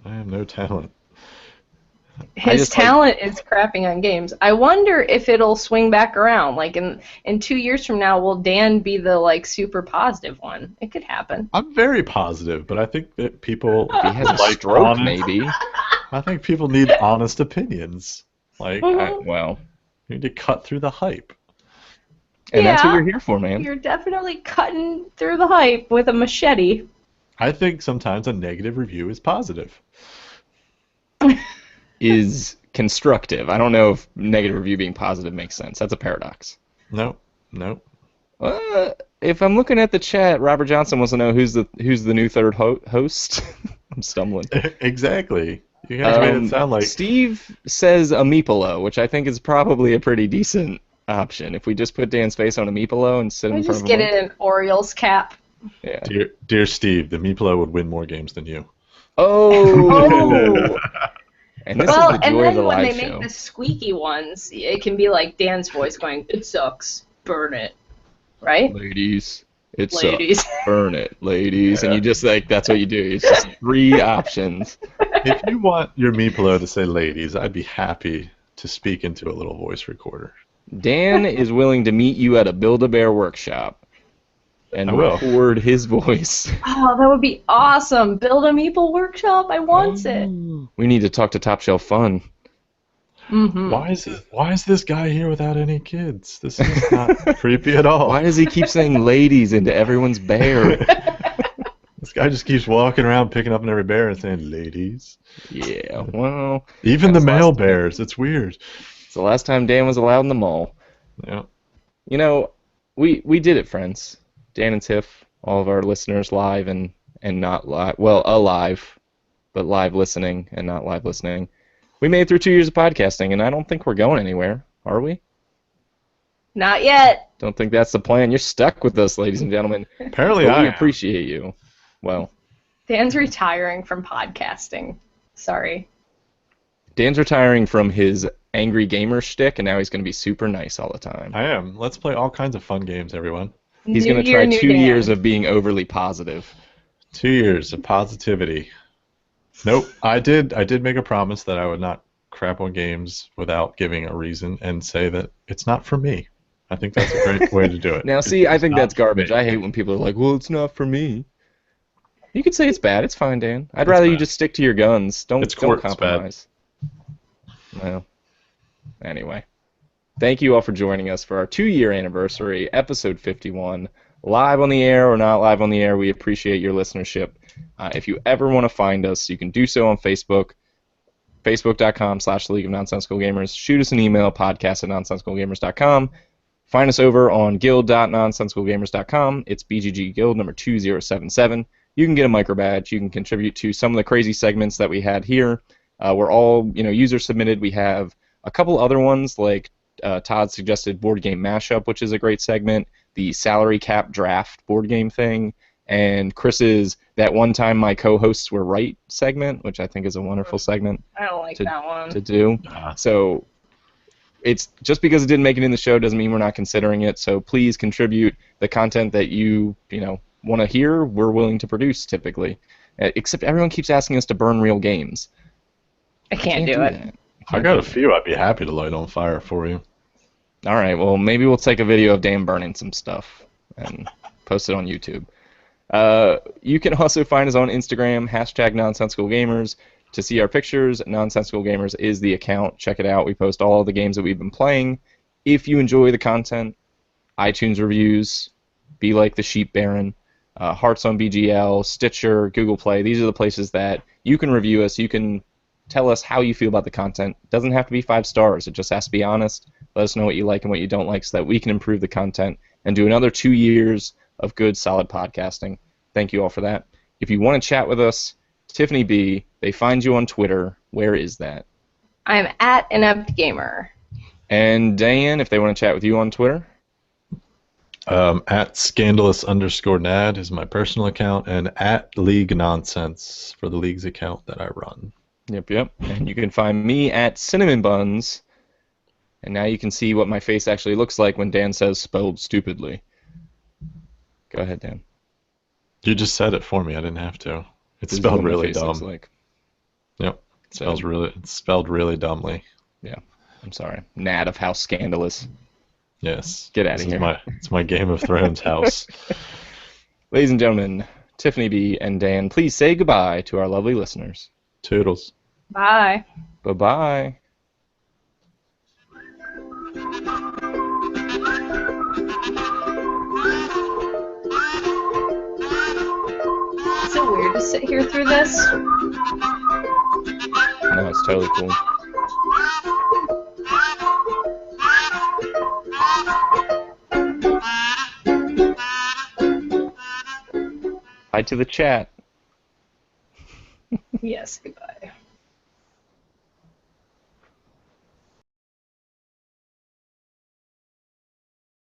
I have no talent. His talent is crapping on games. I wonder if it'll swing back around. Like in 2 years from now, will Dan be the like super positive one? It could happen. I'm very positive, but I think that people He has a like stroke, honest- maybe. I think people need honest opinions. Like, Well, you need to cut through the hype. and that's what Yeah. you're here for, man. You're definitely cutting through the hype with a machete. I think sometimes a negative review is positive. Is constructive. I don't know if negative review being positive makes sense. That's a paradox. No. If I'm looking at the chat, Robert Johnson wants to know who's the new third host. I'm stumbling. Exactly. You guys made it sound like Steve says a meepolo, which I think is probably a pretty decent option. If we just put Dan's face on a meepolo and sit I in front just of get him. it an Orioles cap. Yeah. Dear Steve, the Meeplo would win more games than you. Oh. And this Well, is the and joy of then the when live they show. make the squeaky ones, it can be like Dan's voice going, "It sucks, burn it," right? Ladies, it's Ladies. burn it, ladies, and you just like that's what you do. It's just 3 options. If you want your Meeplo to say ladies, I'd be happy to speak into a little voice recorder. Dan is willing to meet you at a Build-A-Bear workshop and I will. record his voice. Oh, that would be awesome! Build a meeple workshop. I want it. We need to talk to Top Shelf Fun. Mm-hmm. Why is this guy here without any kids? This is not creepy at all. Why does he keep saying ladies into everyone's bear? This guy just keeps walking around picking up on every bear and saying ladies. Yeah, well, Even the That's male last- bears. It's weird. it's the last time Dan was allowed in the mall. Yeah. You know, we did it, friends. Dan and Tiff, all of our listeners live and not live. Well, alive, but live listening and not live listening. We made it through 2 years of podcasting, and I don't think we're going anywhere, are we? Not yet. Don't think that's the plan. You're stuck with us, ladies and gentlemen. Apparently But I we am. appreciate you. Well, Dan's retiring from podcasting. Sorry. Dan's retiring from his angry gamer shtick, and now he's going to be super nice all the time. I am. Let's play all kinds of fun games, everyone. He's New going to year, try new 2 Dan. years of being overly positive. 2 years of positivity. Nope. I did make a promise that I would not crap on games without giving a reason and say that it's not for me. I think that's a great way to do it. Now, see, I It's think not that's for garbage. me. I hate when people are like, well, it's not for me. You could say it's bad. It's fine, Dan. I'd rather you bad. just stick to your guns. Don't It's court, it's bad. compromise. Well, anyway. Thank you all for joining us for our 2-year anniversary, episode 51. Live on the air or not live on the air, we appreciate your listenership. If you ever want to find us, you can do so on Facebook, facebook.com/League of Nonsensical Gamers. Shoot us an email, podcast@nonsensicalgamers.com. Find us over on guild.nonsensicalgamers.com. It's BGG Guild number 2077. You can get a micro badge. You can contribute to some of the crazy segments that we had here. We're all, user submitted. We have a couple other ones like Todd suggested Board Game Mashup, which is a great segment, the salary cap draft board game thing, and Chris's That One Time My Co-Hosts Were Right segment, which I think is a wonderful segment I don't like that one. to do. So it's just because it didn't make it in the show doesn't mean we're not considering it. So please contribute the content that you want to hear. We're willing to produce typically, except everyone keeps asking us to burn real games. I can't do it. that. I got a few I'd be happy to light on fire for you. All right, well, maybe we'll take a video of Dan burning some stuff and post it on YouTube. You can also find us on Instagram, #NonsensicalGamers. To see our pictures, Nonsensical Gamers is the account. Check it out. We post all of the games that we've been playing. If you enjoy the content, iTunes reviews, Be Like the Sheep Baron, Hearts on BGL, Stitcher, Google Play. These are the places that you can review us. You can tell us how you feel about the content. It doesn't have to be 5 stars. It just has to be honest. Let us know what you like and what you don't like so that we can improve the content and do another 2 years of good, solid podcasting. Thank you all for that. If you want to chat with us, Tiffany B, they find you on Twitter. Where is that? I'm at Inept Gamer. And Dan, if they want to chat with you on Twitter? At scandalous_nad is my personal account, and at League Nonsense for the League's account that I run. Yep. And you can find me at Cinnamon Buns. And now you can see what my face actually looks like when Dan says spelled stupidly. Go ahead, Dan. You just said it for me. I didn't have to. It's This is spelled what my really face looks dumb. like. Yep. So, It's spelled really dumbly. I'm sorry. Gnat of House Scandalous. Yes. Get out This of is here. It's my Game of Thrones house. Ladies and gentlemen, Tiffany B. and Dan, please say goodbye to our lovely listeners. Toodles. Bye. Bye-bye. Is it weird to sit here through this? No, it's totally cool. Bye to the chat. Yes, goodbye.